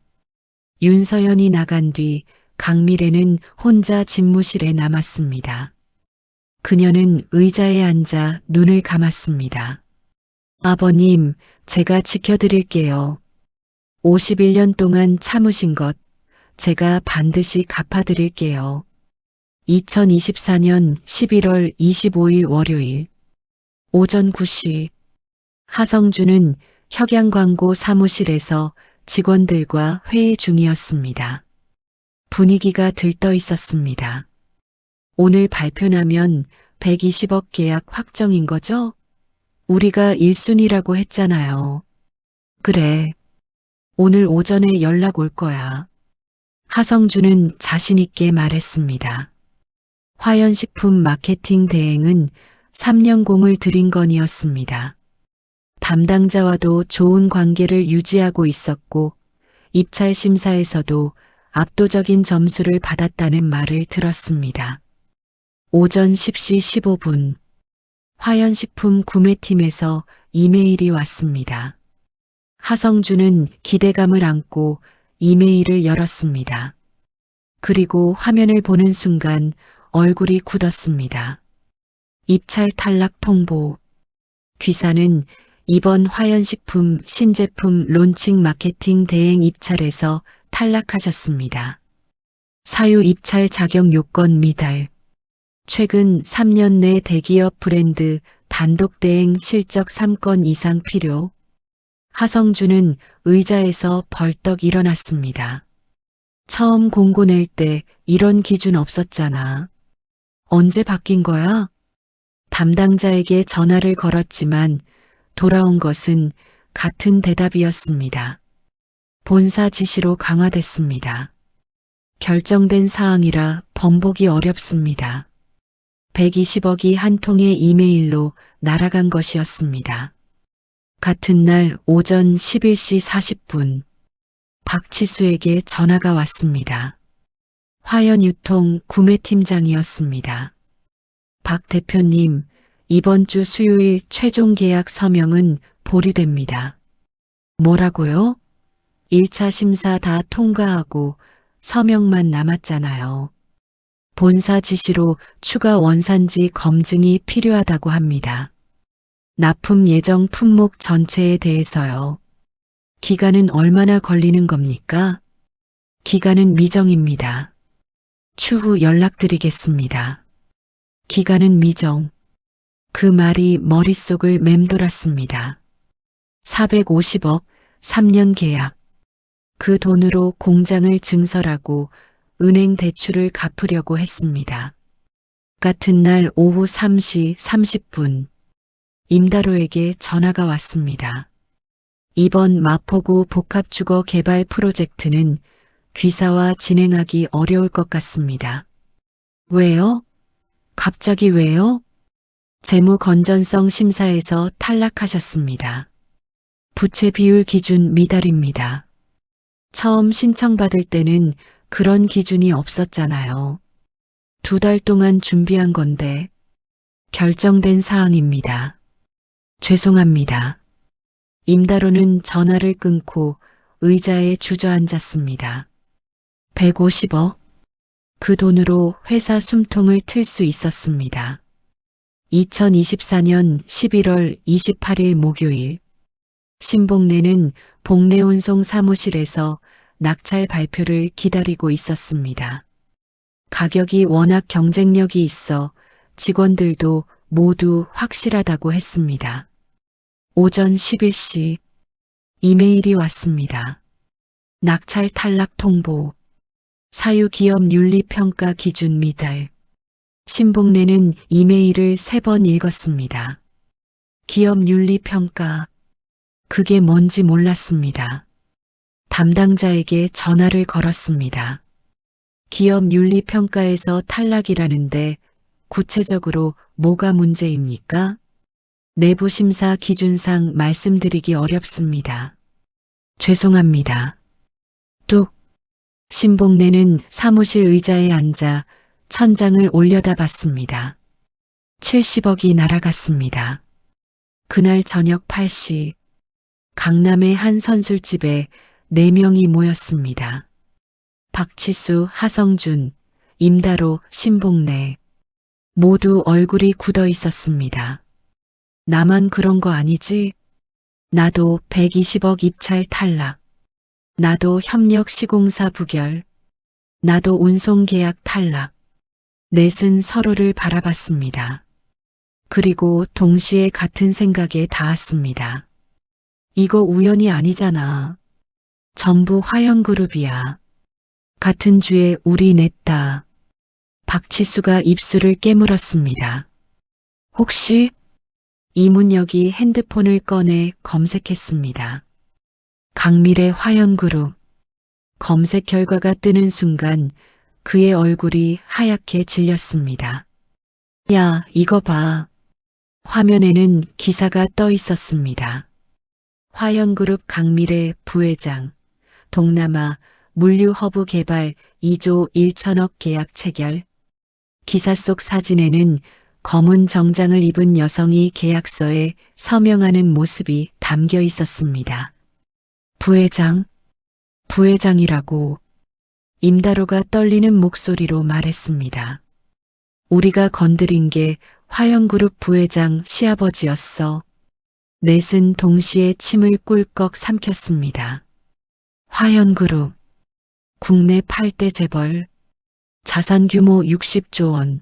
윤서연이 나간 뒤 강미래는 혼자 집무실에 남았습니다. 그녀는 의자에 앉아 눈을 감았습니다. 아버님, 제가 지켜드릴게요. 51년 동안 참으신 것, 제가 반드시 갚아드릴게요. 2024년 11월 25일 월요일 오전 9시 하성준은 혁양광고 사무실에서 직원들과 회의 중이었습니다. 분위기가 들떠 있었습니다. 오늘 발표나면 120억 계약 확정인 거죠? 우리가 1순위라고 했잖아요. 그래. 오늘 오전에 연락 올 거야. 하성준은 자신있게 말했습니다. 화연식품 마케팅 대행은 3년공을 들인 건이었습니다. 담당자와도 좋은 관계를 유지하고 있었고 입찰 심사에서도 압도적인 점수를 받았다는 말을 들었습니다. 오전 10시 15분 화연식품 구매팀에서 이메일이 왔습니다. 하성준은 기대감을 안고 이메일을 열었습니다. 그리고 화면을 보는 순간 얼굴이 굳었습니다. 입찰 탈락 통보. 귀사는 이번 화연식품 신제품 론칭 마케팅 대행 입찰에서 탈락하셨습니다. 사유 입찰 자격 요건 미달. 최근 3년 내 대기업 브랜드 단독 대행 실적 3건 이상 필요. 하성준은 의자에서 벌떡 일어났습니다. 처음 공고 낼 때 이런 기준 없었잖아. 언제 바뀐 거야? 담당자에게 전화를 걸었지만 돌아온 것은 같은 대답이었습니다. 본사 지시로 강화됐습니다. 결정된 사항이라 번복이 어렵습니다. 120억이 한 통의 이메일로 날아간 것이었습니다. 같은 날 오전 11시 40분 박치수에게 전화가 왔습니다. 화연유통 구매팀장이었습니다. 박 대표님, 이번 주 수요일 최종 계약 서명은 보류됩니다. 뭐라고요? 1차 심사 다 통과하고 서명만 남았잖아요. 본사 지시로 추가 원산지 검증이 필요하다고 합니다. 납품 예정 품목 전체에 대해서요. 기간은 얼마나 걸리는 겁니까? 기간은 미정입니다. 추후 연락드리겠습니다. 기간은 미정. 그 말이 머릿속을 맴돌았습니다. 450억, 3년 계약. 그 돈으로 공장을 증설하고 은행 대출을 갚으려고 했습니다. 같은 날 오후 3시 30분 임다로에게 전화가 왔습니다. 이번 마포구 복합주거 개발 프로젝트는 귀사와 진행하기 어려울 것 같습니다. 왜요? 갑자기 왜요? 재무 건전성 심사에서 탈락하셨습니다. 부채 비율 기준 미달입니다. 처음 신청받을 때는 그런 기준이 없었잖아요. 2달 동안 준비한 건데 결정된 사항입니다. 죄송합니다. 임다로는 전화를 끊고 의자에 주저앉았습니다. 150억? 그 돈으로 회사 숨통을 틀 수 있었습니다. 2024년 11월 28일 목요일 신봉래는 복내운송 사무실에서 낙찰 발표를 기다리고 있었습니다. 가격이 워낙 경쟁력이 있어 직원들도 모두 확실하다고 했습니다. 오전 11시 이메일이 왔습니다. 낙찰 탈락 통보. 사유 기업 윤리평가 기준 미달. 신봉래는 이메일을 3번 읽었습니다. 기업 윤리평가. 그게 뭔지 몰랐습니다. 담당자에게 전화를 걸었습니다. 기업 윤리평가에서 탈락이라는데 구체적으로 뭐가 문제입니까? 내부 심사 기준상 말씀드리기 어렵습니다. 죄송합니다. 뚝. 신봉래는 사무실 의자에 앉아 천장을 올려다봤습니다. 70억이 날아갔습니다. 그날 저녁 8시 강남의 한 선술집에 4명이 모였습니다. 박치수, 하성준, 임다로, 신봉래. 모두 얼굴이 굳어 있었습니다. 나만 그런 거 아니지? 나도 120억 입찰 탈락. 나도 협력 시공사 부결. 나도 운송 계약 탈락. 넷은 서로를 바라봤습니다. 그리고 동시에 같은 생각에 닿았습니다. 이거 우연이 아니잖아. 전부 화연그룹이야. 같은 주에 우리 냈다. 박치수가 입술을 깨물었습니다. 혹시? 이문혁이 핸드폰을 꺼내 검색했습니다. 강밀의 화연그룹. 검색 결과가 뜨는 순간 그의 얼굴이 하얗게 질렸습니다. 야, 이거 봐. 화면에는 기사가 떠 있었습니다. 화연그룹 강밀의 부회장, 동남아 물류허브 개발 2조 1천억 계약 체결. 기사 속 사진에는 검은 정장을 입은 여성이 계약서에 서명하는 모습이 담겨 있었습니다. 부회장, 부회장이라고 임다로가 떨리는 목소리로 말했습니다. 우리가 건드린 게 화영그룹 부회장 시아버지였어. 넷은 동시에 침을 꿀꺽 삼켰습니다. 화영그룹, 국내 8대 재벌, 자산 규모 60조 원.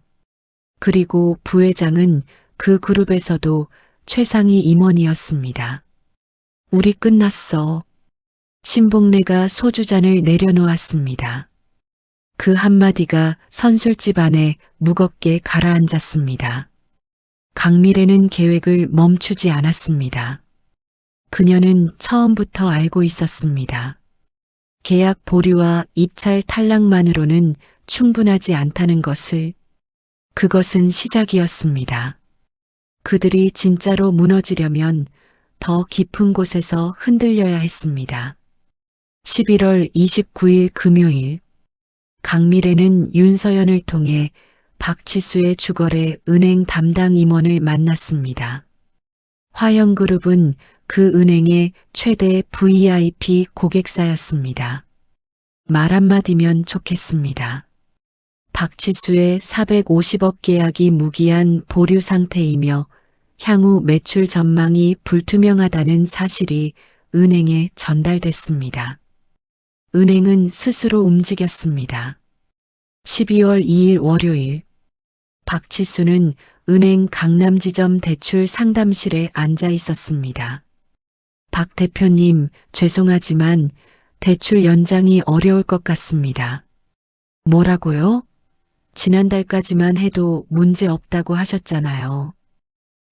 그리고 부회장은 그 그룹에서도 최상위 임원이었습니다. 우리 끝났어. 신복래가 소주잔을 내려놓았습니다. 그 한마디가 선술집 안에 무겁게 가라앉았습니다. 강미래는 계획을 멈추지 않았습니다. 그녀는 처음부터 알고 있었습니다. 계약 보류와 입찰 탈락만으로는 충분하지 않다는 것을. 그것은 시작이었습니다. 그들이 진짜로 무너지려면 더 깊은 곳에서 흔들려야 했습니다. 11월 29일 금요일, 강미래는 윤서연을 통해 박치수의 주거래 은행 담당 임원을 만났습니다. 화영그룹은 그 은행의 최대 VIP 고객사였습니다. 말 한마디면 좋겠습니다. 박치수의 450억 계약이 무기한 보류 상태이며 향후 매출 전망이 불투명하다는 사실이 은행에 전달됐습니다. 은행은 스스로 움직였습니다. 12월 2일 월요일, 박치수는 은행 강남지점 대출 상담실에 앉아 있었습니다. 박 대표님, 죄송하지만 대출 연장이 어려울 것 같습니다. 뭐라고요? 지난달까지만 해도 문제 없다고 하셨잖아요.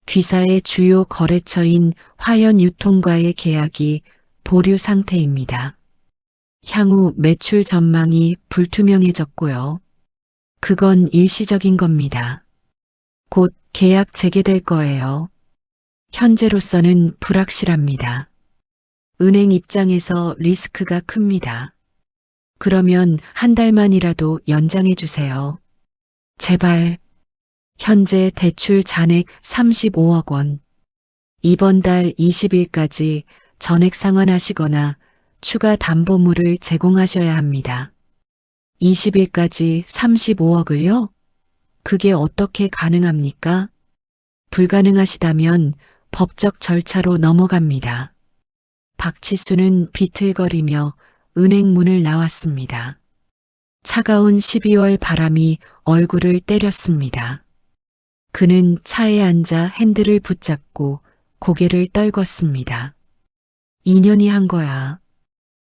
귀사의 주요 거래처인 화연유통과의 계약이 보류 상태입니다. 향후 매출 전망이 불투명해졌고요. 그건 일시적인 겁니다. 곧 계약 재개될 거예요. 현재로서는 불확실합니다. 은행 입장에서 리스크가 큽니다. 그러면 한 달만이라도 연장해 주세요. 제발. 현재 대출 잔액 35억 원. 이번 달 20일까지 전액 상환하시거나 추가 담보물을 제공하셔야 합니다. 20일까지 35억을요? 그게 어떻게 가능합니까? 불가능하시다면 법적 절차로 넘어갑니다. 박치수는 비틀거리며 은행 문을 나왔습니다. 차가운 12월 바람이 얼굴을 때렸습니다. 그는 차에 앉아 핸들을 붙잡고 고개를 떨궜습니다. 2년이 한 거야.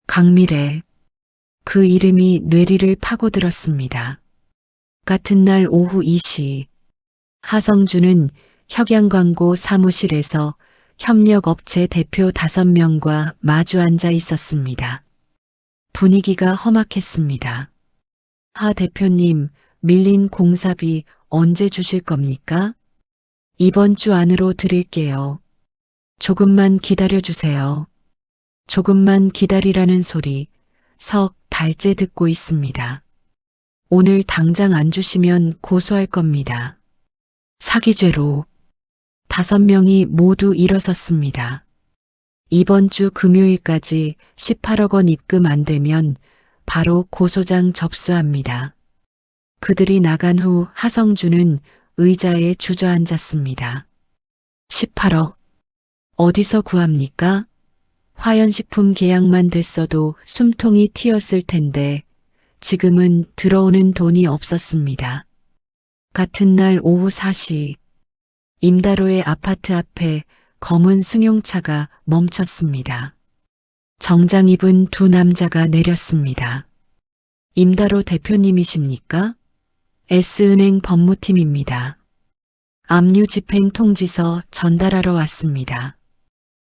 강미래. 그 이름이 뇌리를 파고들었습니다. 같은 날 오후 2시, 하성준은 혁양광고 사무실에서 협력업체 대표 5명과 마주 앉아 있었습니다. 분위기가 험악했습니다. 하 대표님, 밀린 공사비 언제 주실 겁니까? 이번 주 안으로 드릴게요. 조금만 기다려 주세요. 조금만 기다리라는 소리 석 달째 듣고 있습니다. 오늘 당장 안 주시면 고소할 겁니다. 사기죄로 5명이 모두 일어섰습니다. 이번 주 금요일까지 18억 원 입금 안 되면 바로 고소장 접수합니다. 그들이 나간 후 하성준은 의자에 주저앉았습니다. 18억. 어디서 구합니까? 화연식품 계약만 됐어도 숨통이 튀었을 텐데 지금은 들어오는 돈이 없었습니다. 같은 날 오후 4시, 임다로의 아파트 앞에 검은 승용차가 멈췄습니다. 정장 입은 2 남자가 내렸습니다. 임다로 대표님이십니까? S은행 법무팀입니다. 압류 집행 통지서 전달하러 왔습니다.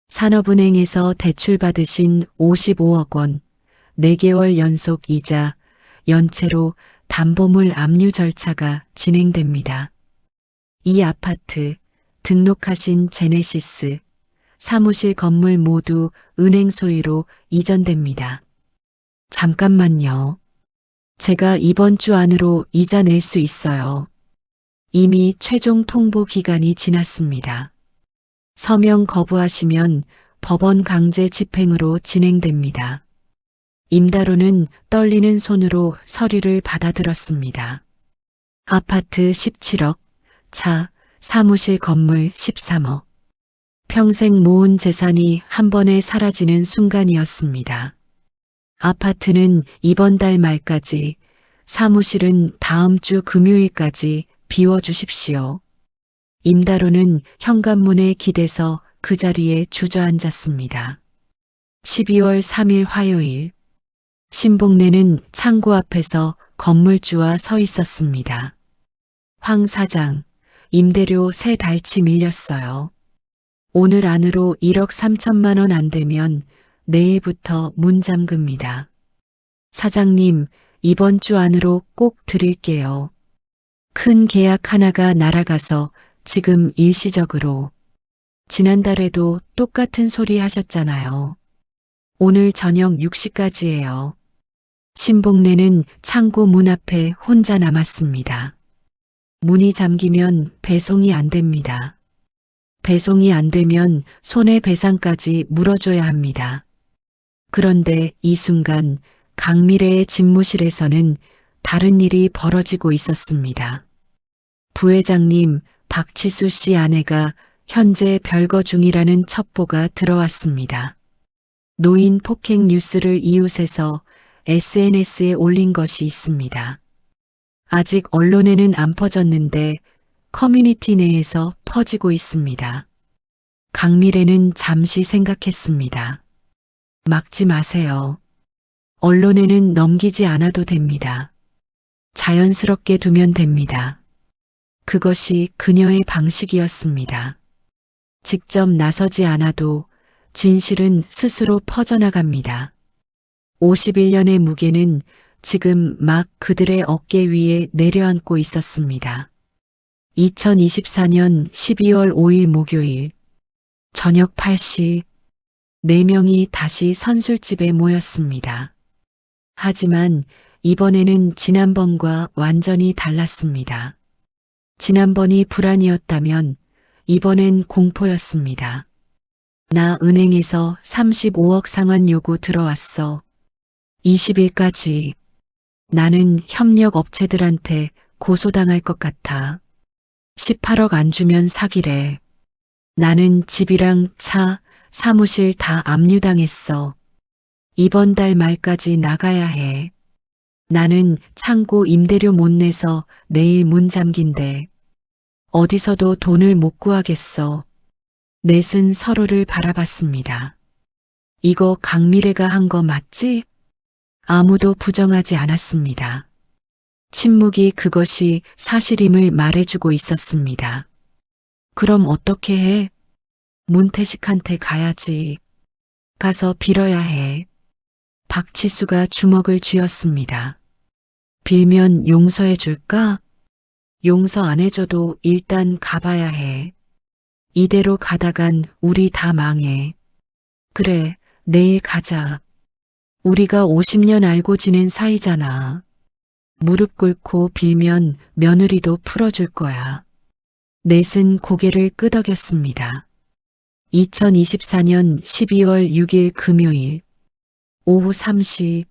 산업은행에서 대출받으신 55억 원, 4개월 연속 이자, 연체로 담보물 압류 절차가 진행됩니다. 이 아파트, 등록하신 제네시스, 사무실 건물 모두 은행 소유로 이전됩니다. 잠깐만요. 제가 이번 주 안으로 이자 낼 수 있어요. 이미 최종 통보 기간이 지났습니다. 서명 거부하시면 법원 강제 집행으로 진행됩니다. 임다로는 떨리는 손으로 서류를 받아들었습니다. 아파트 17억, 차, 사무실 건물 13억. 평생 모은 재산이 한 번에 사라지는 순간이었습니다. 아파트는 이번 달 말까지, 사무실은 다음 주 금요일까지 비워주십시오. 임다로는 현관문에 기대서 그 자리에 주저앉았습니다. 12월 3일 화요일, 신복래는 창고 앞에서 건물주와 서 있었습니다. 황 사장, 임대료 3달치 밀렸어요. 오늘 안으로 1억 3천만 원 안 되면 내일부터 문 잠급니다. 사장님, 이번 주 안으로 꼭 드릴게요. 큰 계약 하나가 날아가서 지금 일시적으로. 지난달에도 똑같은 소리 하셨잖아요. 오늘 저녁 6시까지예요. 신복래는 창고 문 앞에 혼자 남았습니다. 문이 잠기면 배송이 안 됩니다. 배송이 안 되면 손해배상까지 물어줘야 합니다. 그런데 이 순간 강미래의 집무실에서는 다른 일이 벌어지고 있었습니다. 부회장님, 박치수 씨 아내가 현재 별거 중이라는 첩보가 들어왔습니다. 노인 폭행 뉴스를 이웃에서 SNS에 올린 것이 있습니다. 아직 언론에는 안 퍼졌는데 커뮤니티 내에서 퍼지고 있습니다. 강미래는 잠시 생각했습니다. 막지 마세요. 언론에는 넘기지 않아도 됩니다. 자연스럽게 두면 됩니다. 그것이 그녀의 방식이었습니다. 직접 나서지 않아도 진실은 스스로 퍼져나갑니다. 51년의 무게는 지금 막 그들의 어깨 위에 내려앉고 있었습니다. 2024년 12월 5일 목요일 저녁 8시 4명이 다시 선술집에 모였습니다. 하지만 이번에는 지난번과 완전히 달랐습니다. 지난번이 불안이었다면 이번엔 공포였습니다. 나 은행에서 35억 상환 요구 들어왔어. 20일까지. 나는 협력 업체들한테 고소당할 것 같아. 18억 안 주면 사기래. 나는 집이랑 차, 사무실 다 압류당했어. 이번 달 말까지 나가야 해. 나는 창고 임대료 못 내서 내일 문 잠긴대. 어디서도 돈을 못 구하겠어. 넷은 서로를 바라봤습니다. 이거 강미래가 한 거 맞지? 아무도 부정하지 않았습니다. 침묵이 그것이 사실임을 말해주고 있었습니다. 그럼 어떻게 해? 문태식한테 가야지. 가서 빌어야 해. 박치수가 주먹을 쥐었습니다. 빌면 용서해 줄까? 용서 안 해줘도 일단 가봐야 해. 이대로 가다간 우리 다 망해. 그래, 내일 가자. 우리가 50년 알고 지낸 사이잖아. 무릎 꿇고 빌면 며느리도 풀어줄 거야. 넷은 고개를 끄덕였습니다. 2024년 12월 6일 금요일 오후 3시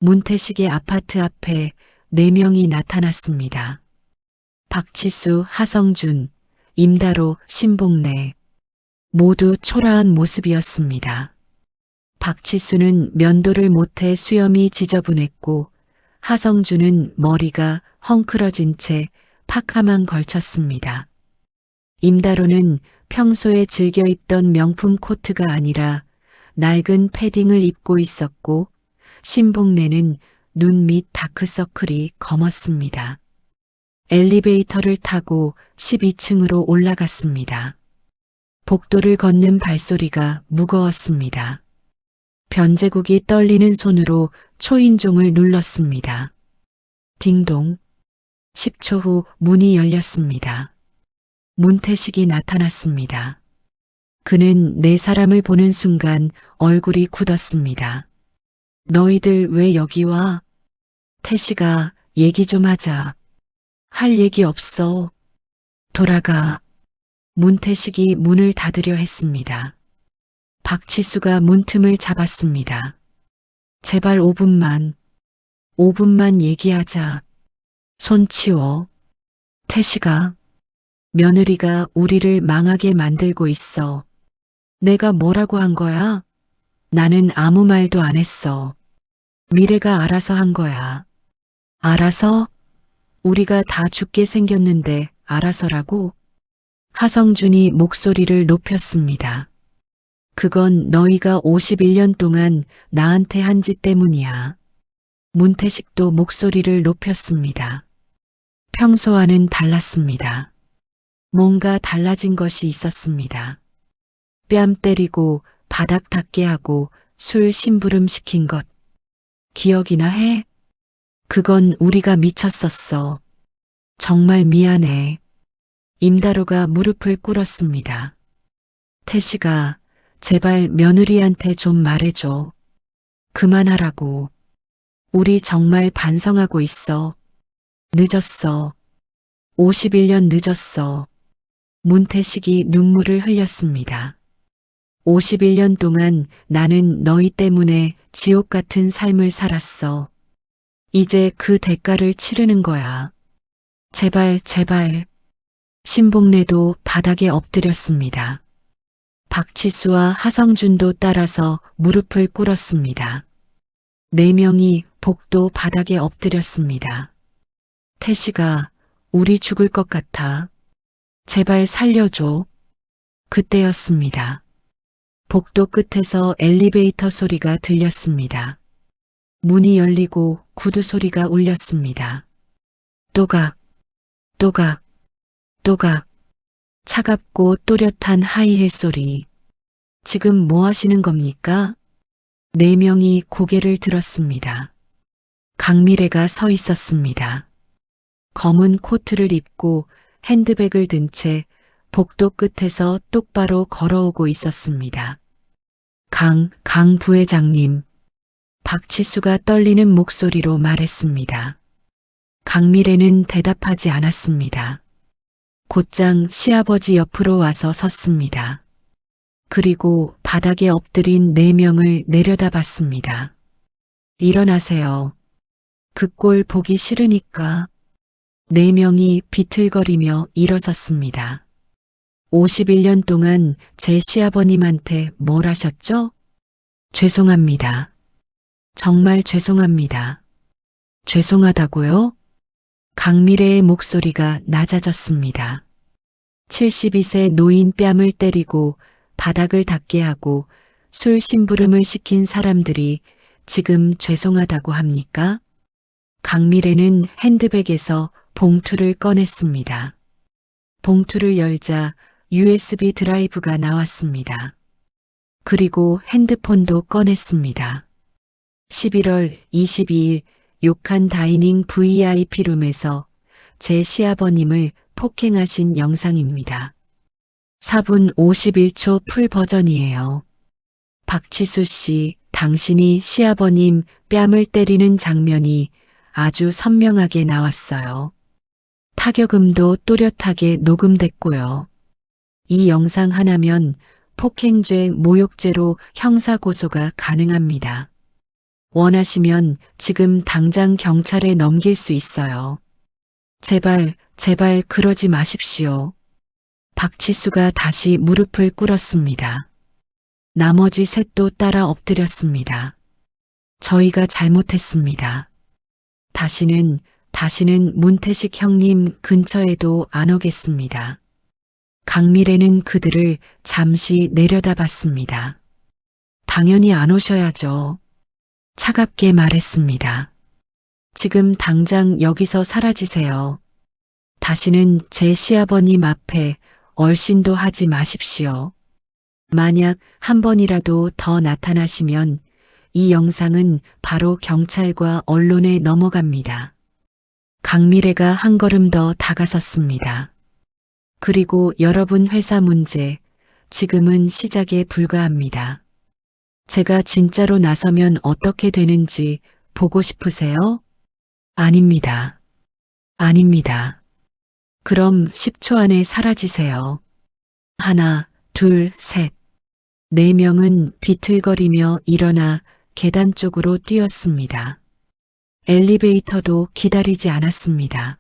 문태식의 아파트 앞에 4명이 나타났습니다. 박치수, 하성준, 임다로, 신복래. 모두 초라한 모습이었습니다. 박치수는 면도를 못해 수염이 지저분했고 하성준은 머리가 헝클어진 채 파카만 걸쳤습니다. 임다로는 평소에 즐겨 입던 명품 코트가 아니라 낡은 패딩을 입고 있었고 신복래는 눈 밑 다크서클이 검었습니다. 엘리베이터를 타고 12층으로 올라갔습니다. 복도를 걷는 발소리가 무거웠습니다. 변제국이 떨리는 손으로 초인종을 눌렀습니다. 딩동. 10초 후 문이 열렸습니다. 문태식이 나타났습니다. 그는 네 사람을 보는 순간 얼굴이 굳었습니다. 너희들 왜 여기 와? 태식아, 얘기 좀 하자. 할 얘기 없어. 돌아가. 문태식이 문을 닫으려 했습니다. 박치수가 문틈을 잡았습니다. 제발 5분만 얘기하자. 손 치워. 태식아, 며느리가 우리를 망하게 만들고 있어. 내가 뭐라고 한 거야? 나는 아무 말도 안 했어. 미래가 알아서 한 거야. 알아서? 우리가 다 죽게 생겼는데 알아서라고? 하성준이 목소리를 높였습니다. 그건 너희가 51년 동안 나한테 한 짓 때문이야. 문태식도 목소리를 높였습니다. 평소와는 달랐습니다. 뭔가 달라진 것이 있었습니다. 뺨 때리고 바닥 닦게 하고 술 심부름 시킨 것. 기억이나 해? 그건 우리가 미쳤었어. 정말 미안해. 임다로가 무릎을 꿇었습니다. 태식아, 제발 며느리한테 좀 말해줘. 그만하라고. 우리 정말 반성하고 있어. 늦었어. 51년 늦었어. 문태식이 눈물을 흘렸습니다. 51년 동안 나는 너희 때문에 지옥 같은 삶을 살았어. 이제 그 대가를 치르는 거야. 제발, 제발. 신복래도 바닥에 엎드렸습니다. 박치수와 하성준도 따라서 무릎을 꿇었습니다. 네 명이 복도 바닥에 엎드렸습니다. 태식아, 우리 죽을 것 같아. 제발 살려줘. 그때였습니다. 복도 끝에서 엘리베이터 소리가 들렸습니다. 문이 열리고 구두 소리가 울렸습니다. 또각, 또각, 또각. 차갑고 또렷한 하이힐 소리. 지금 뭐 하시는 겁니까? 네 명이 고개를 들었습니다. 강미래가 서 있었습니다. 검은 코트를 입고 핸드백을 든 채 복도 끝에서 똑바로 걸어오고 있었습니다. 강 부회장님. 박치수가 떨리는 목소리로 말했습니다. 강미래는 대답하지 않았습니다. 곧장 시아버지 옆으로 와서 섰습니다. 그리고 바닥에 엎드린 네 명을 내려다봤습니다. 일어나세요. 그 꼴 보기 싫으니까. 네 명이 비틀거리며 일어섰습니다. 51년 동안 제 시아버님한테 뭘 하셨죠? 죄송합니다. 정말 죄송합니다. 죄송하다고요? 강미래의 목소리가 낮아졌습니다. 72세 노인 뺨을 때리고 바닥을 닦게 하고 술 심부름을 시킨 사람들이 지금 죄송하다고 합니까? 강미래는 핸드백에서 봉투를 꺼냈습니다. 봉투를 열자 USB 드라이브가 나왔습니다. 그리고 핸드폰도 꺼냈습니다. 11월 22일 욕한 다이닝 VIP룸에서 제 시아버님을 폭행하신 영상입니다. 4분 51초 풀 버전이에요. 박치수 씨, 당신이 시아버님 뺨을 때리는 장면이 아주 선명하게 나왔어요. 타격음도 또렷하게 녹음됐고요. 이 영상 하나면 폭행죄, 모욕죄로 형사고소가 가능합니다. 원하시면 지금 당장 경찰에 넘길 수 있어요. 제발, 제발 그러지 마십시오. 박치수가 다시 무릎을 꿇었습니다. 나머지 셋도 따라 엎드렸습니다. 저희가 잘못했습니다. 다시는 문태식 형님 근처에도 안 오겠습니다. 강미래는 그들을 잠시 내려다봤습니다. 당연히 안 오셔야죠. 차갑게 말했습니다. 지금 당장 여기서 사라지세요. 다시는 제 시아버님 앞에 얼씬도 하지 마십시오. 만약 한 번이라도 더 나타나시면 이 영상은 바로 경찰과 언론에 넘어갑니다. 강미래가 한 걸음 더 다가섰습니다. 그리고 여러분 회사 문제, 지금은 시작에 불과합니다. 제가 진짜로 나서면 어떻게 되는지 보고 싶으세요? 아닙니다. 아닙니다. 그럼 10초 안에 사라지세요. 하나, 둘, 셋. 4명은 비틀거리며 일어나 계단 쪽으로 뛰었습니다. 엘리베이터도 기다리지 않았습니다.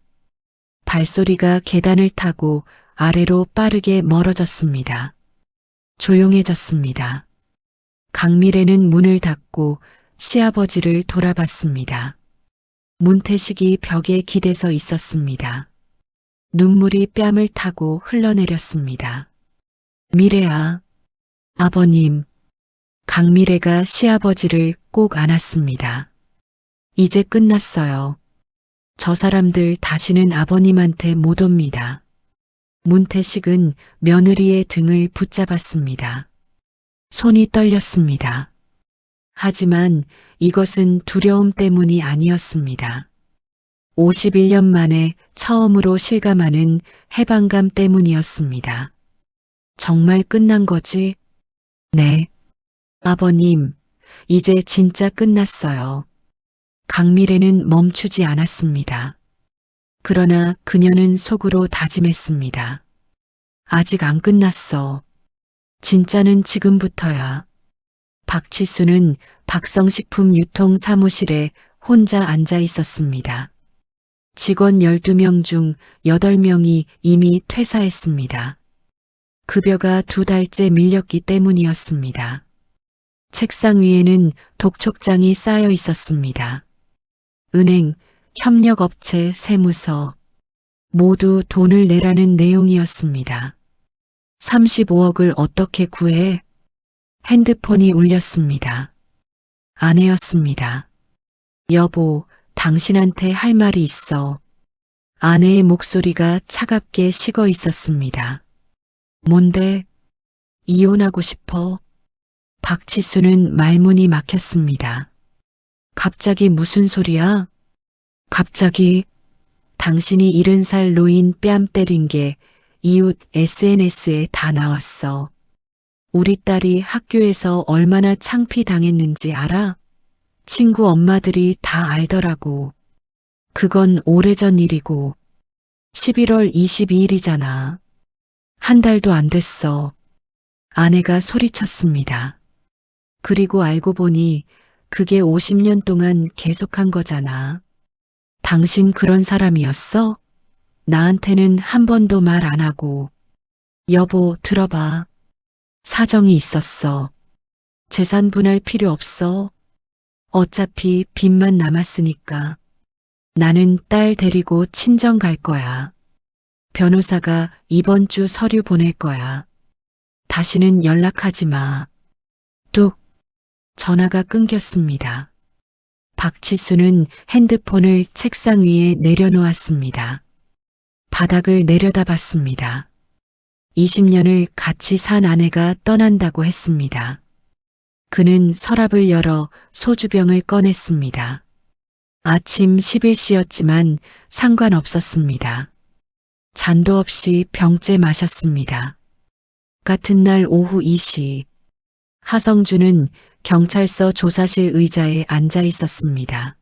발소리가 계단을 타고 아래로 빠르게 멀어졌습니다. 조용해졌습니다. 강미래는 문을 닫고 시아버지를 돌아봤습니다. 문태식이 벽에 기대서 있었습니다. 눈물이 뺨을 타고 흘러내렸습니다. 미래야, 아버님. 강미래가 시아버지를 꼭 안았습니다. 이제 끝났어요. 저 사람들 다시는 아버님한테 못 옵니다. 문태식은 며느리의 등을 붙잡았습니다. 손이 떨렸습니다. 하지만 이것은 두려움 때문이 아니었습니다. 51년 만에 처음으로 실감하는 해방감 때문이었습니다. 정말 끝난 거지? 네. 아버님, 이제 진짜 끝났어요. 강미래는 멈추지 않았습니다. 그러나 그녀는 속으로 다짐했습니다. 아직 안 끝났어. 진짜는 지금부터야. 박치수는 박성식품 유통 사무실에 혼자 앉아 있었습니다. 직원 12명 중 8명이 이미 퇴사했습니다. 급여가 2달째 밀렸기 때문이었습니다. 책상 위에는 독촉장이 쌓여 있었습니다. 은행, 협력업체, 세무서 모두 돈을 내라는 내용이었습니다. 35억을 어떻게 구해? 핸드폰이 울렸습니다. 아내였습니다. 여보, 당신한테 할 말이 있어. 아내의 목소리가 차갑게 식어 있었습니다. 뭔데? 이혼하고 싶어? 박치수는 말문이 막혔습니다. 갑자기 무슨 소리야? 갑자기 당신이 70살 노인 뺨 때린 게 이웃 SNS에 다 나왔어. 우리 딸이 학교에서 얼마나 창피당했는지 알아? 친구 엄마들이 다 알더라고. 그건 오래전 일이고 11월 22일이잖아. 한 달도 안 됐어. 아내가 소리쳤습니다. 그리고 알고 보니 그게 50년 동안 계속한 거잖아. 당신 그런 사람이었어? 나한테는 한 번도 말 안 하고. 여보, 들어봐. 사정이 있었어. 재산 분할 필요 없어. 어차피 빚만 남았으니까. 나는 딸 데리고 친정 갈 거야. 변호사가 이번 주 서류 보낼 거야. 다시는 연락하지 마. 뚝. 전화가 끊겼습니다. 박치수는 핸드폰을 책상 위에 내려놓았습니다. 바닥을 내려다봤습니다. 20년을 같이 산 아내가 떠난다고 했습니다. 그는 서랍을 열어 소주병을 꺼냈습니다. 아침 11시였지만 상관없었습니다. 잔도 없이 병째 마셨습니다. 같은 날 오후 2시, 하성준은 경찰서 조사실 의자에 앉아 있었습니다.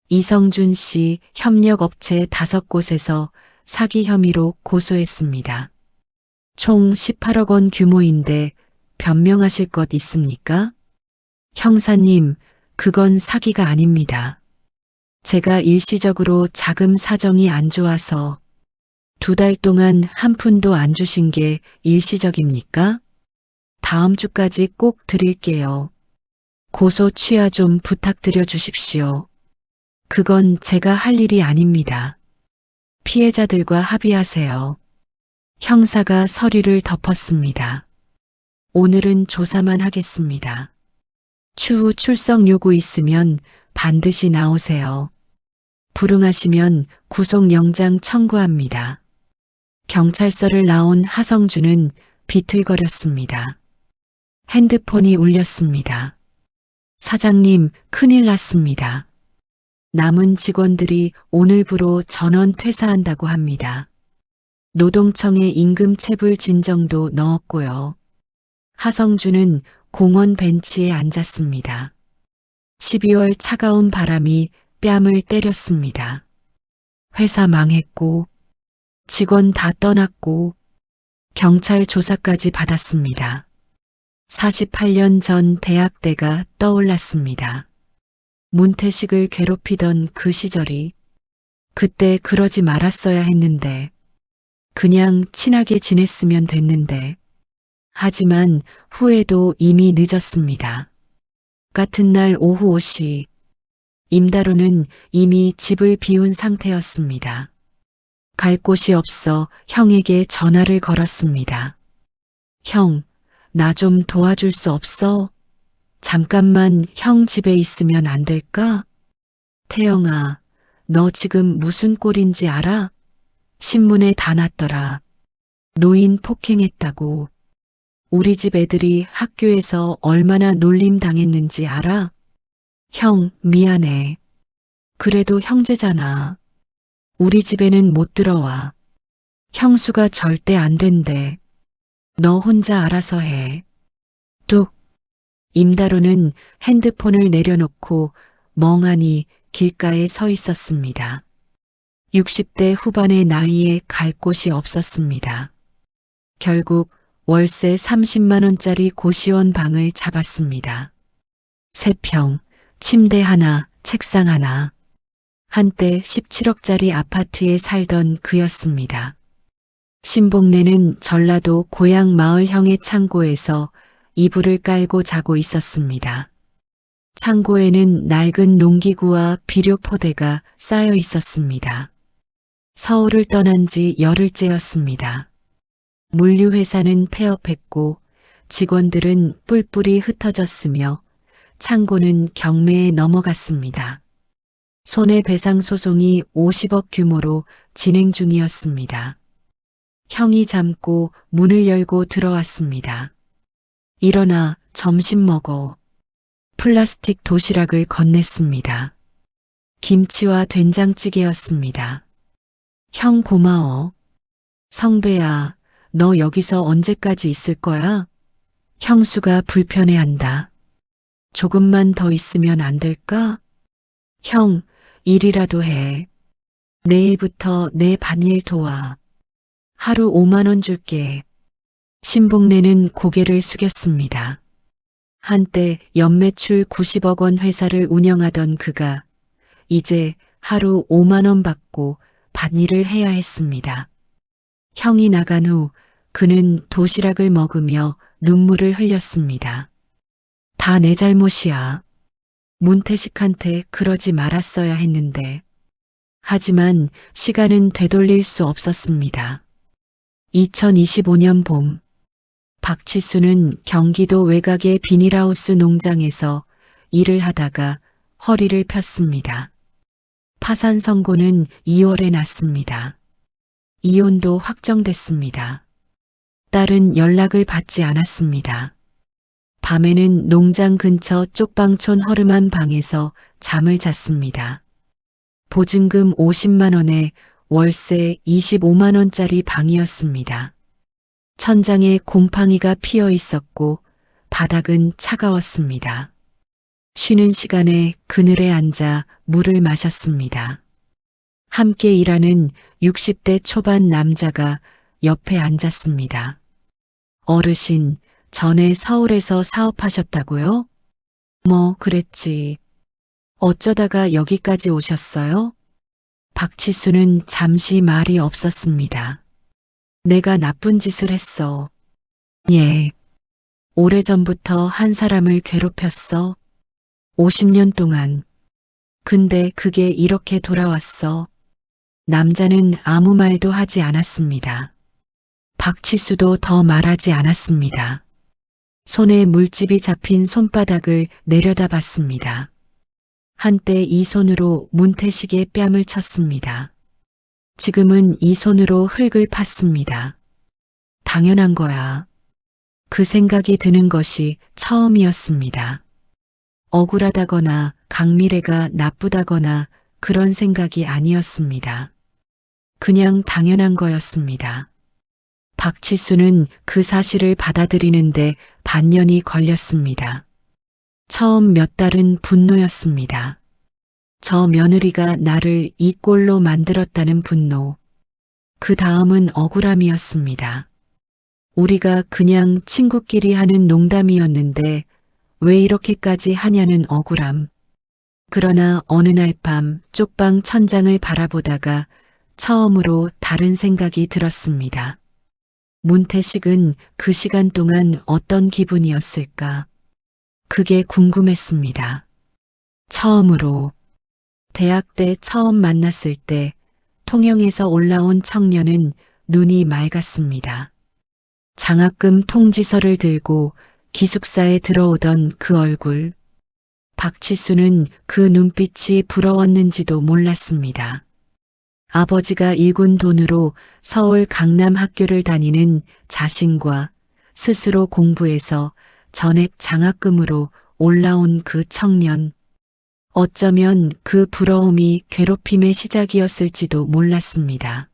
이성준 씨 협력업체 5곳에서 사기 혐의로 고소했습니다. 총 18억 원 규모인데 변명하실 것 있습니까? 형사님, 그건 사기가 아닙니다. 제가 일시적으로 자금 사정이 안 좋아서 2달 동안 한 푼도 안 주신 게 일시적입니까? 다음 주까지 꼭 드릴게요. 고소 취하 좀 부탁드려 주십시오. 그건 제가 할 일이 아닙니다. 피해자들과 합의하세요. 형사가 서류를 덮었습니다. 오늘은 조사만 하겠습니다. 추후 출석 요구 있으면 반드시 나오세요. 불응하시면 구속영장 청구합니다. 경찰서를 나온 하성준은 비틀거렸습니다. 핸드폰이 울렸습니다. 사장님, 큰일 났습니다. 남은 직원들이 오늘부로 전원 퇴사한다고 합니다. 노동청에 임금체불 진정도 넣었고요. 하성준은 공원 벤치에 앉았습니다. 12월 차가운 바람이 뺨을 때렸습니다. 회사 망했고, 직원 다 떠났고, 경찰 조사까지 받았습니다. 48년 전 대학때가 떠올랐습니다. 문태식을 괴롭히던 그 시절이 그때 그러지 말았어야 했는데 그냥 친하게 지냈으면 됐는데 하지만 후회도 이미 늦었습니다. 같은 날 오후 5시 임다로는 이미 집을 비운 상태였습니다. 갈 곳이 없어 형에게 전화를 걸었습니다. 형, 나 좀 도와줄 수 없어? 잠깐만 형 집에 있으면 안 될까? 태영아, 너 지금 무슨 꼴인지 알아? 신문에 다 났더라. 노인 폭행했다고. 우리 집 애들이 학교에서 얼마나 놀림 당했는지 알아? 형, 미안해. 그래도 형제잖아. 우리 집에는 못 들어와. 형수가 절대 안 된대. 너 혼자 알아서 해. 뚝. 임다로는 핸드폰을 내려놓고 멍하니 길가에 서 있었습니다. 60대 후반의 나이에 갈 곳이 없었습니다. 결국 월세 30만 원짜리 고시원 방을 잡았습니다. 3평, 침대 하나, 책상 하나. 한때 17억짜리 아파트에 살던 그였습니다. 신복내는 전라도 고향 마을형의 창고에서 이불을 깔고 자고 있었습니다. 창고에는 낡은 농기구와 비료포대가 쌓여 있었습니다. 서울을 떠난 지 열흘째였습니다. 물류회사는 폐업했고 직원들은 뿔뿔이 흩어졌으며 창고는 경매에 넘어갔습니다. 손해배상 소송이 50억 규모로 진행 중이었습니다. 형이 잠고 문을 열고 들어왔습니다. 일어나 점심 먹어. 플라스틱 도시락을 건넸습니다. 김치와 된장찌개였습니다. 형 고마워. 성배야, 너 여기서 언제까지 있을 거야? 형수가 불편해한다. 조금만 더 있으면 안 될까? 형, 일이라도 해. 내일부터 내 밭일 도와. 하루 5만 원 줄게. 신복내는 고개를 숙였습니다. 한때 연매출 90억 원 회사를 운영하던 그가 이제 하루 5만 원 받고 밭일을 해야 했습니다. 형이 나간 후 그는 도시락을 먹으며 눈물을 흘렸습니다. 다 내 잘못이야. 문태식한테 그러지 말았어야 했는데. 하지만 시간은 되돌릴 수 없었습니다. 2025년 봄, 박치수는 경기도 외곽의 비닐하우스 농장에서 일을 하다가 허리를 폈습니다. 파산 선고는 2월에 났습니다. 이혼도 확정됐습니다. 딸은 연락을 받지 않았습니다. 밤에는 농장 근처 쪽방촌 허름한 방에서 잠을 잤습니다. 보증금 50만 원에 월세 25만 원짜리 방이었습니다. 천장에 곰팡이가 피어 있었고 바닥은 차가웠습니다. 쉬는 시간에 그늘에 앉아 물을 마셨습니다. 함께 일하는 60대 초반 남자가 옆에 앉았습니다. 어르신, 전에 서울에서 사업하셨다고요? 뭐 그랬지. 어쩌다가 여기까지 오셨어요? 박치수는 잠시 말이 없었습니다. 내가 나쁜 짓을 했어. 예. 오래전부터 한 사람을 괴롭혔어. 50년 동안. 근데 그게 이렇게 돌아왔어. 남자는 아무 말도 하지 않았습니다. 박치수도 더 말하지 않았습니다. 손에 물집이 잡힌 손바닥을 내려다봤습니다. 한때 이 손으로 문태식의 뺨을 쳤습니다. 지금은 이 손으로 흙을 팠습니다. 당연한 거야. 그 생각이 드는 것이 처음이었습니다. 억울하다거나 강미래가 나쁘다거나 그런 생각이 아니었습니다. 그냥 당연한 거였습니다. 박치수는 그 사실을 받아들이는데 반년이 걸렸습니다. 처음 몇 달은 분노였습니다. 저 며느리가 나를 이 꼴로 만들었다는 분노. 그 다음은 억울함이었습니다. 우리가 그냥 친구끼리 하는 농담이었는데 왜 이렇게까지 하냐는 억울함. 그러나 어느 날 밤 쪽방 천장을 바라보다가 처음으로 다른 생각이 들었습니다. 문태식은 그 시간 동안 어떤 기분이었을까? 그게 궁금했습니다. 처음으로 대학 때 처음 만났을 때 통영에서 올라온 청년은 눈이 맑았습니다. 장학금 통지서를 들고 기숙사에 들어오던 그 얼굴. 박치수는 그 눈빛이 부러웠는지도 몰랐습니다. 아버지가 일군 돈으로 서울 강남 학교를 다니는 자신과 스스로 공부해서 전액 장학금으로 올라온 그 청년. 어쩌면 그 부러움이 괴롭힘의 시작이었을지도 몰랐습니다.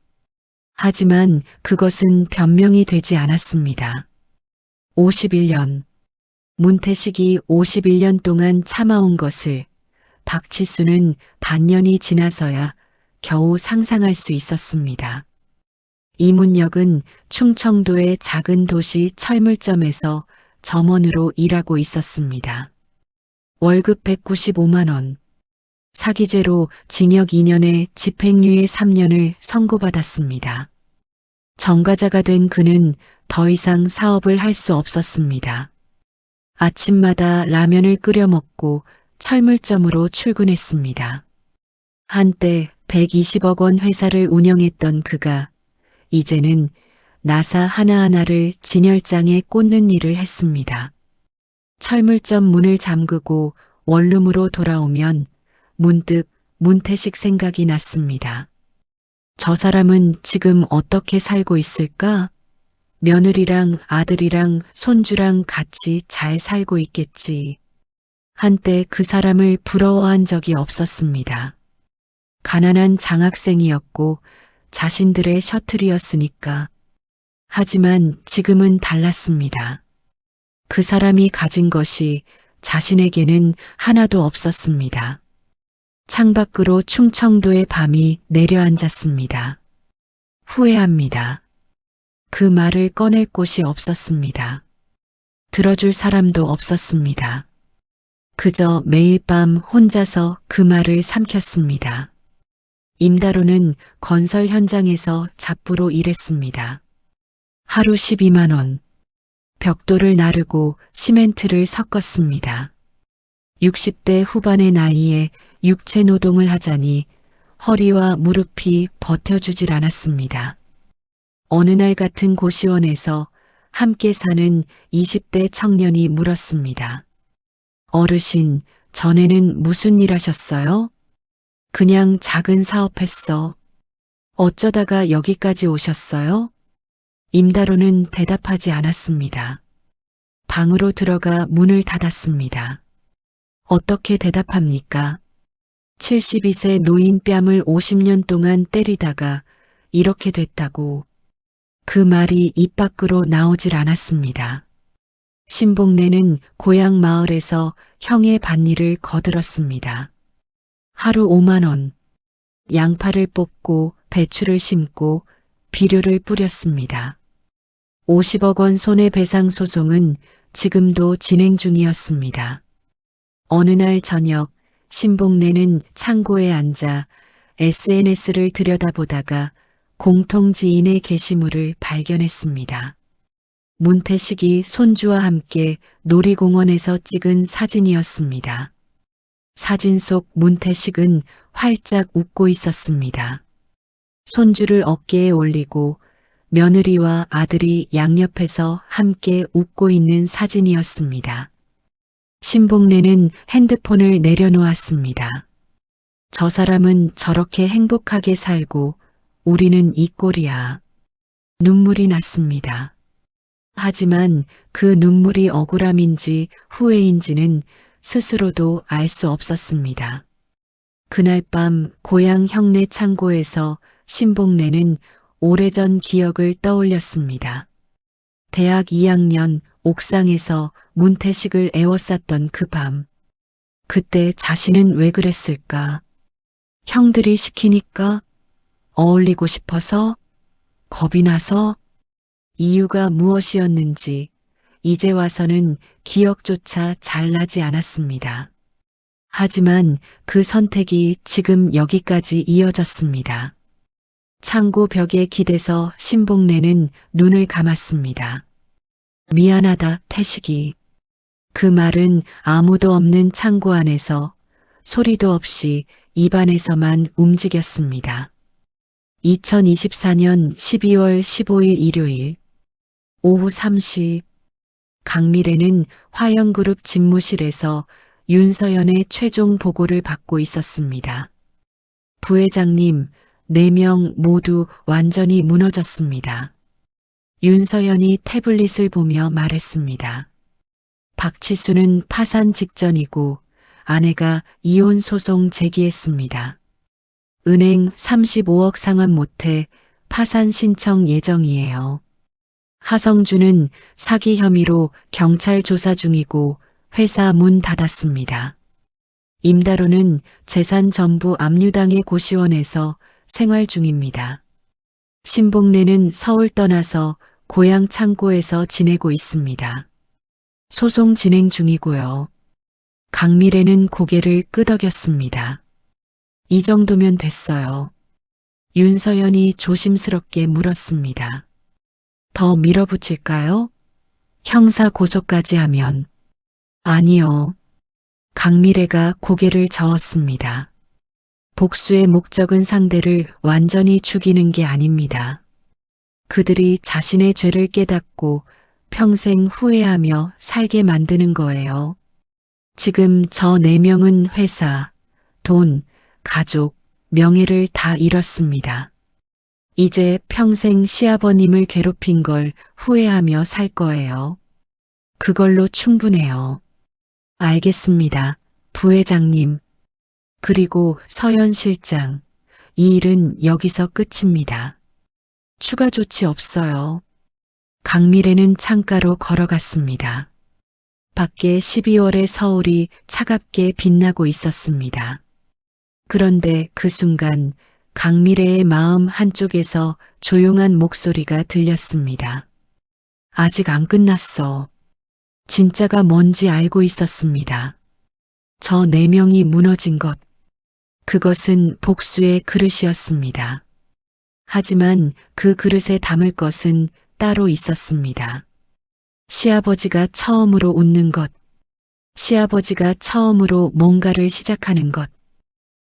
하지만 그것은 변명이 되지 않았습니다. 51년. 문태식이 51년 동안 참아온 것을 박치수는 반년이 지나서야 겨우 상상할 수 있었습니다. 이문역은 충청도의 작은 도시 철물점에서 점원으로 일하고 있었습니다. 월급 195만 원. 사기죄로 징역 2년에 집행유예 3년을 선고받았습니다. 정가자가 된 그는 더 이상 사업을 할 수 없었습니다. 아침마다 라면을 끓여 먹고 철물점으로 출근했습니다. 한때 120억 원 회사를 운영했던 그가 이제는 나사 하나하나를 진열장에 꽂는 일을 했습니다. 철물점 문을 잠그고 원룸으로 돌아오면 문득 문태식 생각이 났습니다. 저 사람은 지금 어떻게 살고 있을까? 며느리랑 아들이랑 손주랑 같이 잘 살고 있겠지. 한때 그 사람을 부러워한 적이 없었습니다. 가난한 장학생이었고 자신들의 셔틀이었으니까. 하지만 지금은 달랐습니다. 그 사람이 가진 것이 자신에게는 하나도 없었습니다. 창밖으로 충청도의 밤이 내려앉았습니다. 후회합니다. 그 말을 꺼낼 곳이 없었습니다. 들어줄 사람도 없었습니다. 그저 매일 밤 혼자서 그 말을 삼켰습니다. 임다로는 건설 현장에서 잡부로 일했습니다. 하루 12만 원. 벽돌을 나르고 시멘트를 섞었습니다. 60대 후반의 나이에 육체 노동을 하자니 허리와 무릎이 버텨주질 않았습니다. 어느 날 같은 고시원에서 함께 사는 20대 청년이 물었습니다. 어르신, 전에는 무슨 일 하셨어요? 그냥 작은 사업했어. 어쩌다가 여기까지 오셨어요? 임다로는 대답하지 않았습니다. 방으로 들어가 문을 닫았습니다. 어떻게 대답합니까? 72세 노인 뺨을 50년 동안 때리다가 이렇게 됐다고. 그 말이 입 밖으로 나오질 않았습니다. 신복래는 고향 마을에서 형의 밭일을 거들었습니다. 하루 5만 원. 양파를 뽑고 배추를 심고 비료를 뿌렸습니다. 50억 원 손해배상 소송은 지금도 진행 중이었습니다. 어느 날 저녁 신복래는 창고에 앉아 SNS를 들여다보다가 공통 지인의 게시물을 발견했습니다. 문태식이 손주와 함께 놀이공원에서 찍은 사진이었습니다. 사진 속 문태식은 활짝 웃고 있었습니다. 손주를 어깨에 올리고 며느리와 아들이 양옆에서 함께 웃고 있는 사진이었습니다. 신복래는 핸드폰을 내려놓았습니다. 저 사람은 저렇게 행복하게 살고 우리는 이 꼴이야. 눈물이 났습니다. 하지만 그 눈물이 억울함인지 후회인지는 스스로도 알 수 없었습니다. 그날 밤 고향 형네 창고에서 신복래는 오래전 기억을 떠올렸습니다. 대학 2학년 옥상에서 문태식을 애워쌌던 그 밤. 그때 자신은 왜 그랬을까? 형들이 시키니까? 어울리고 싶어서? 겁이 나서? 이유가 무엇이었는지 이제 와서는 기억조차 잘 나지 않았습니다. 하지만 그 선택이 지금 여기까지 이어졌습니다. 창고 벽에 기대서 신복래는 눈을 감았습니다. 미안하다, 태식이. 그 말은 아무도 없는 창고 안에서 소리도 없이 입안에서만 움직였습니다. 2024년 12월 15일 일요일 오후 3시 강미래는 화영그룹 집무실에서 윤서연의 최종 보고를 받고 있었습니다. 부회장님, 4명 모두 완전히 무너졌습니다. 윤서연이 태블릿을 보며 말했습니다. 박치수는 파산 직전이고 아내가 이혼 소송 제기했습니다. 은행 35억 상환 못해 파산 신청 예정이에요. 하성주는 사기 혐의로 경찰 조사 중이고 회사 문 닫았습니다. 임다로는 재산 전부 압류당해 고시원에서 생활 중입니다. 신복래는 서울 떠나서 고향 창고에서 지내고 있습니다. 소송 진행 중이고요. 강미래는 고개를 끄덕였습니다. 이 정도면 됐어요. 윤서연이 조심스럽게 물었습니다. 더 밀어붙일까요? 형사 고소까지 하면. 아니요. 강미래가 고개를 저었습니다. 복수의 목적은 상대를 완전히 죽이는 게 아닙니다. 그들이 자신의 죄를 깨닫고 평생 후회하며 살게 만드는 거예요. 지금 저 4명은 회사, 돈, 가족, 명예를 다 잃었습니다. 이제 평생 시아버님을 괴롭힌 걸 후회하며 살 거예요. 그걸로 충분해요. 알겠습니다, 부회장님. 그리고 서연 실장, 이 일은 여기서 끝입니다. 추가 조치 없어요. 강미래는 창가로 걸어갔습니다. 밖에 12월의 서울이 차갑게 빛나고 있었습니다. 그런데 그 순간 강미래의 마음 한쪽에서 조용한 목소리가 들렸습니다. 아직 안 끝났어. 진짜가 뭔지 알고 있었습니다. 저 4명이 무너진 것. 그것은 복수의 그릇이었습니다. 하지만 그 그릇에 담을 것은 따로 있었습니다. 시아버지가 처음으로 웃는 것. 시아버지가 처음으로 뭔가를 시작하는 것.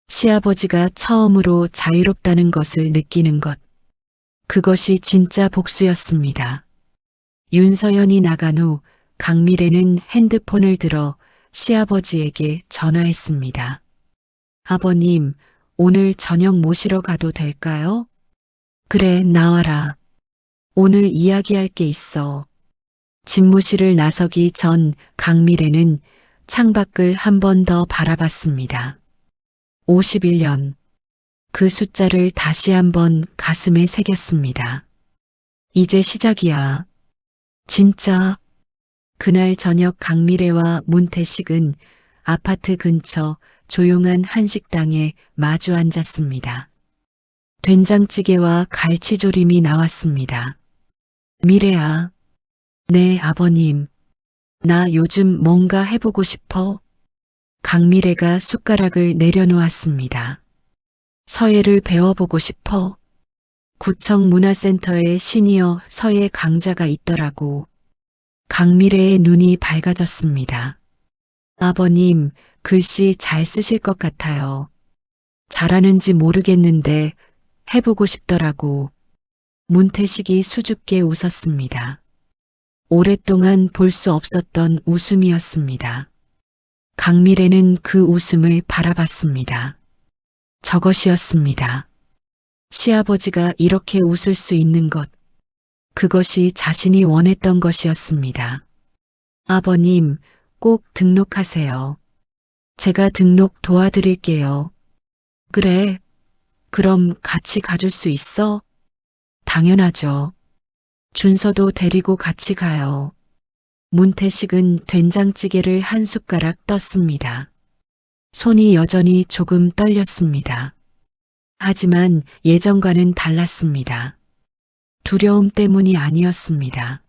시아버지가 처음으로 자유롭다는 것을 느끼는 것. 그것이 진짜 복수였습니다. 윤서연이 나간 후 강미래는 핸드폰을 들어 시아버지에게 전화했습니다. 아버님, 오늘 저녁 모시러 가도 될까요? 그래, 나와라. 오늘 이야기할 게 있어. 집무실을 나서기 전 강미래는 창밖을 한 번 더 바라봤습니다. 51년. 그 숫자를 다시 한번 가슴에 새겼습니다. 이제 시작이야. 진짜. 그날 저녁 강미래와 문태식은 아파트 근처 조용한 한식당에 마주 앉았습니다. 된장찌개와 갈치조림이 나왔습니다. 미래야. 네, 아버님. 나 요즘 뭔가 해보고 싶어. 강미래가 숟가락을 내려놓았습니다. 서예를 배워보고 싶어. 구청 문화센터에 시니어 서예 강좌가 있더라고. 강미래의 눈이 밝아졌습니다. 아버님, 글씨 잘 쓰실 것 같아요. 잘하는지 모르겠는데 해보고 싶더라고. 문태식이 수줍게 웃었습니다. 오랫동안 볼 수 없었던 웃음이었습니다. 강미래는 그 웃음을 바라봤습니다. 저것이었습니다. 시아버지가 이렇게 웃을 수 있는 것, 그것이 자신이 원했던 것이었습니다. 아버님, 꼭 등록하세요. 제가 등록 도와드릴게요. 그래, 그럼 같이 가줄 수 있어? 당연하죠. 준서도 데리고 같이 가요. 문태식은 된장찌개를 한 숟가락 떴습니다. 손이 여전히 조금 떨렸습니다. 하지만 예전과는 달랐습니다. 두려움 때문이 아니었습니다.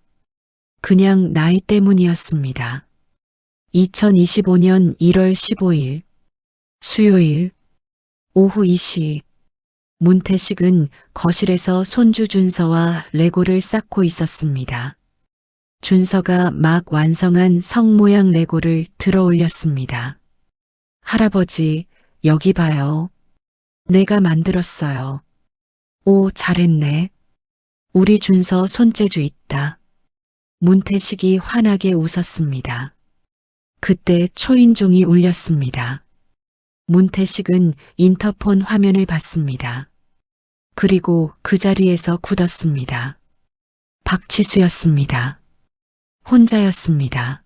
그냥 나이 때문이었습니다. 2025년 1월 15일 수요일 오후 2시 문태식은 거실에서 손주 준서와 레고를 쌓고 있었습니다. 준서가 막 완성한 성 모양 레고를 들어 올렸습니다. 할아버지, 여기 봐요. 내가 만들었어요. 오, 잘했네. 우리 준서 손재주 있다. 문태식이 환하게 웃었습니다. 그때 초인종이 울렸습니다. 문태식은 인터폰 화면을 봤습니다. 그리고 그 자리에서 굳었습니다. 박치수였습니다. 혼자였습니다.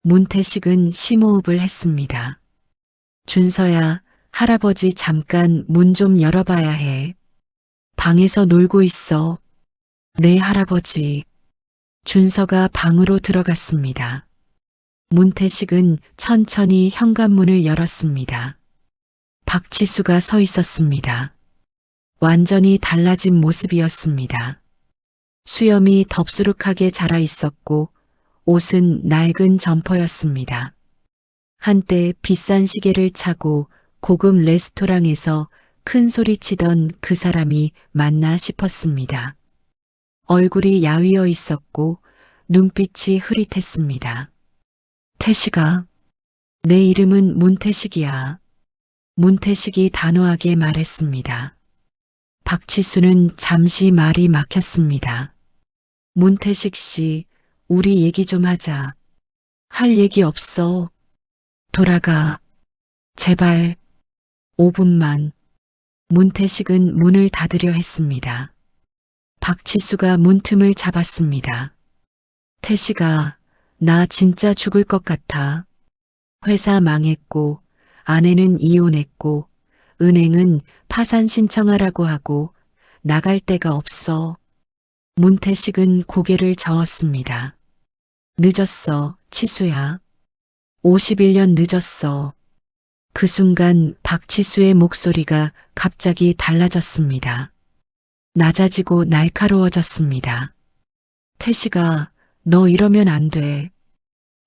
문태식은 심호흡을 했습니다. 준서야, 할아버지 잠깐 문 좀 열어봐야 해. 방에서 놀고 있어. 네, 할아버지. 준서가 방으로 들어갔습니다. 문태식은 천천히 현관문을 열었습니다. 박치수가 서 있었습니다. 완전히 달라진 모습이었습니다. 수염이 덥수룩하게 자라 있었고 옷은 낡은 점퍼였습니다. 한때 비싼 시계를 차고 고급 레스토랑에서 큰 소리 치던 그 사람이 맞나 싶었습니다. 얼굴이 야위어 있었고 눈빛이 흐릿했습니다. 태식아, 내 이름은 문태식이야. 문태식이 단호하게 말했습니다. 박치수는 잠시 말이 막혔습니다. 문태식 씨, 우리 얘기 좀 하자. 할 얘기 없어. 돌아가. 제발. 5분만. 문태식은 문을 닫으려 했습니다. 박치수가 문틈을 잡았습니다. 태식아, 나 진짜 죽을 것 같아. 회사 망했고, 아내는 이혼했고, 은행은 파산 신청하라고 하고, 나갈 데가 없어. 문태식은 고개를 저었습니다. 늦었어, 치수야. 51년 늦었어. 그 순간 박치수의 목소리가 갑자기 달라졌습니다. 낮아지고 날카로워졌습니다. 태식아, 너 이러면 안 돼.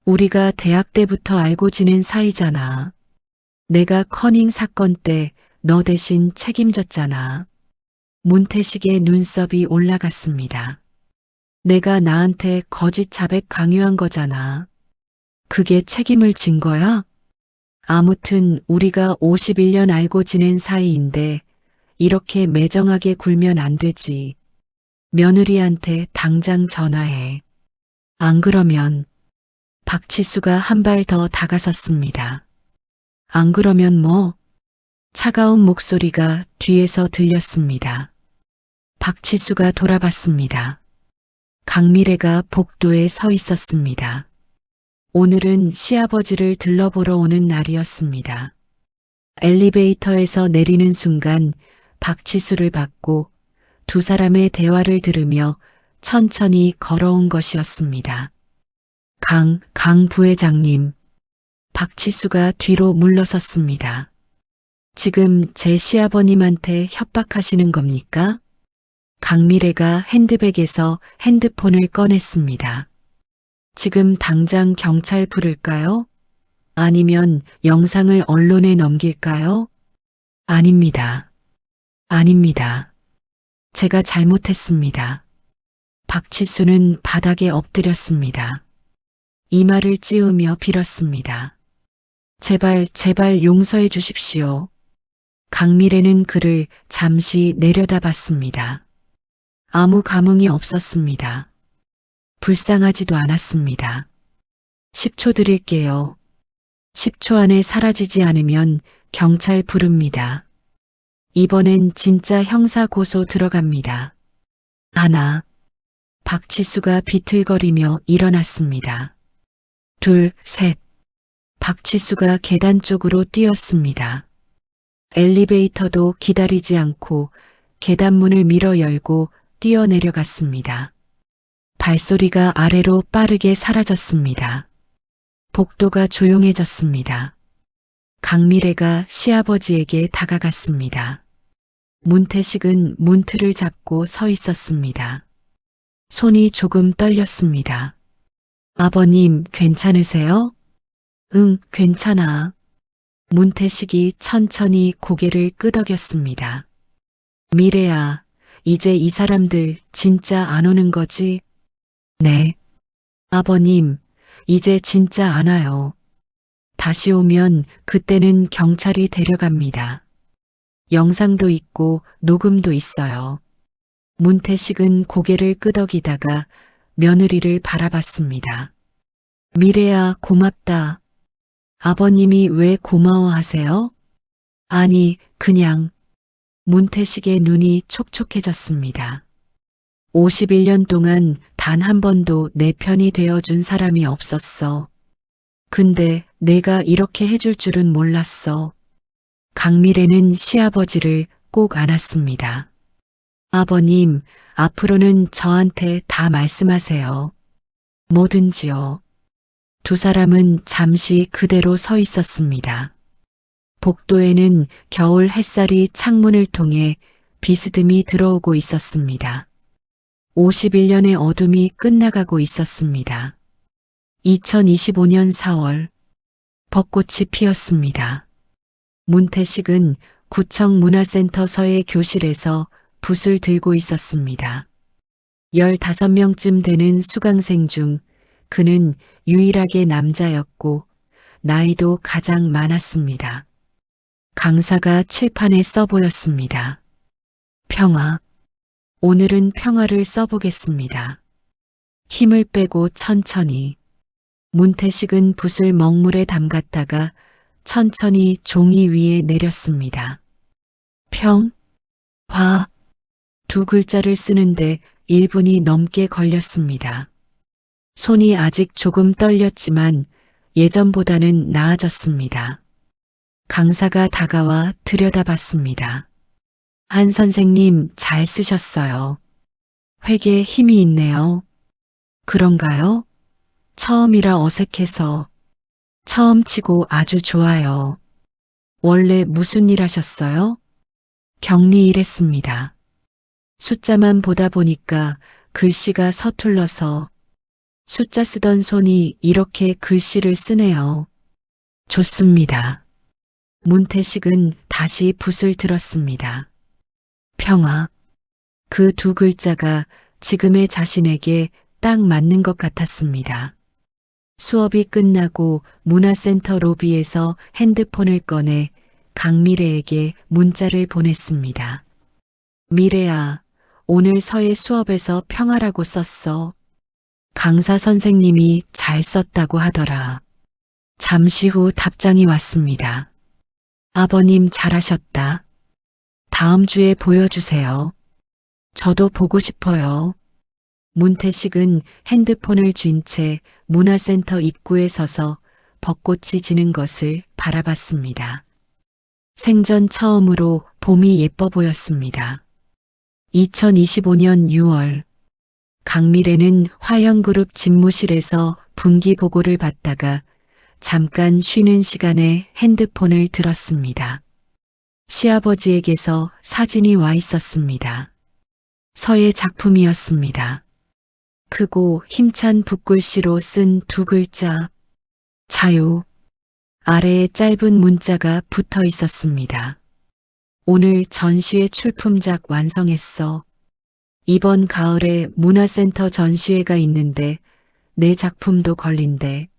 우리가 대학 때부터 알고 지낸 사이잖아. 내가 커닝 사건 때 너 대신 책임졌잖아. 문태식의 눈썹이 올라갔습니다. 내가 나한테 거짓 자백 강요한 거잖아. 그게 책임을 진 거야? 아무튼 우리가 51년 알고 지낸 사이인데 이렇게 매정하게 굴면 안 되지. 며느리한테 당장 전화해. 안 그러면 박치수가 한 발 더 다가섰습니다. 안 그러면 뭐? 차가운 목소리가 뒤에서 들렸습니다. 박치수가 돌아봤습니다. 강미래가 복도에 서 있었습니다. 오늘은 시아버지를 들러보러 오는 날이었습니다. 엘리베이터에서 내리는 순간 박치수를 받고 두 사람의 대화를 들으며 천천히 걸어온 것이었습니다. 강 부회장님. 박치수가 뒤로 물러섰습니다. 지금 제 시아버님한테 협박하시는 겁니까? 강미래가 핸드백에서 핸드폰을 꺼냈습니다. 지금 당장 경찰 부를까요? 아니면 영상을 언론에 넘길까요? 아닙니다. 아닙니다. 제가 잘못했습니다. 박치수는 바닥에 엎드렸습니다. 이마를 찌우며 빌었습니다. 제발 용서해 주십시오. 강미래는 그를 잠시 내려다봤습니다. 아무 감흥이 없었습니다. 불쌍하지도 않았습니다. 10초 드릴게요. 10초 안에 사라지지 않으면 경찰 부릅니다. 이번엔 진짜 형사 고소 들어갑니다. 하나. 박치수가 비틀거리며 일어났습니다. 둘, 셋. 박치수가 계단 쪽으로 뛰었습니다. 엘리베이터도 기다리지 않고 계단문을 밀어 열고 뛰어내려갔습니다. 발소리가 아래로 빠르게 사라졌습니다. 복도가 조용해졌습니다. 강미래가 시아버지에게 다가갔습니다. 문태식은 문틀을 잡고 서 있었습니다. 손이 조금 떨렸습니다. 아버님, 괜찮으세요? 응, 괜찮아. 문태식이 천천히 고개를 끄덕였습니다. 미래야, 이제 이 사람들 진짜 안 오는 거지? 네. 아버님, 이제 진짜 안 와요. 다시 오면 그때는 경찰이 데려갑니다. 영상도 있고 녹음도 있어요. 문태식은 고개를 끄덕이다가 며느리를 바라봤습니다. 미래야, 고맙다. 아버님이 왜 고마워하세요? 아니, 그냥. 문태식의 눈이 촉촉해졌습니다. 51년 동안 단 한 번도 내 편이 되어준 사람이 없었어. 근데 내가 이렇게 해줄 줄은 몰랐어. 강미래는 시아버지를 꼭 안았습니다. 아버님, 앞으로는 저한테 다 말씀하세요. 뭐든지요. 두 사람은 잠시 그대로 서 있었습니다. 복도에는 겨울 햇살이 창문을 통해 비스듬히 들어오고 있었습니다. 51년의 어둠이 끝나가고 있었습니다. 2025년 4월, 벚꽃이 피었습니다. 문태식은 구청 문화센터서의 교실에서 붓을 들고 있었습니다. 15명쯤 되는 수강생 중 그는 유일하게 남자였고 나이도 가장 많았습니다. 강사가 칠판에 써 보였습니다. 평화. 오늘은 평화를 써보겠습니다. 힘을 빼고 천천히. 문태식은 붓을 먹물에 담갔다가 천천히 종이 위에 내렸습니다. 화. 두 글자를 쓰는데 1분이 넘게 걸렸습니다. 손이 아직 조금 떨렸지만 예전보다는 나아졌습니다. 강사가 다가와 들여다봤습니다. 한 선생님, 잘 쓰셨어요. 회계에 힘이 있네요. 그런가요? 처음이라 어색해서. 처음 치고 아주 좋아요. 원래 무슨 일 하셨어요? 격리 일했습니다. 숫자만 보다 보니까 글씨가 서툴러서. 숫자 쓰던 손이 이렇게 글씨를 쓰네요. 좋습니다. 문태식은 다시 붓을 들었습니다. 평화. 그 두 글자가 지금의 자신에게 딱 맞는 것 같았습니다. 수업이 끝나고 문화센터 로비에서 핸드폰을 꺼내 강미래에게 문자를 보냈습니다. 미래야, 오늘 서예 수업에서 평화라고 썼어. 강사 선생님이 잘 썼다고 하더라. 잠시 후 답장이 왔습니다. 아버님 잘하셨다. 다음 주에 보여주세요. 저도 보고 싶어요. 문태식은 핸드폰을 쥔 채 문화센터 입구에 서서 벚꽃이 지는 것을 바라봤습니다. 생전 처음으로 봄이 예뻐 보였습니다. 2025년 6월, 강미래는 화영그룹 집무실에서 분기 보고를 받다가 잠깐 쉬는 시간에 핸드폰을 들었습니다. 시아버지에게서 사진이 와 있었습니다. 서예 작품이었습니다. 크고 힘찬 붓글씨로 쓴 두 글자, 자유. 아래에 짧은 문자가 붙어 있었습니다. 오늘 전시회 출품작 완성했어. 이번 가을에 문화센터 전시회가 있는데 내 작품도 걸린대.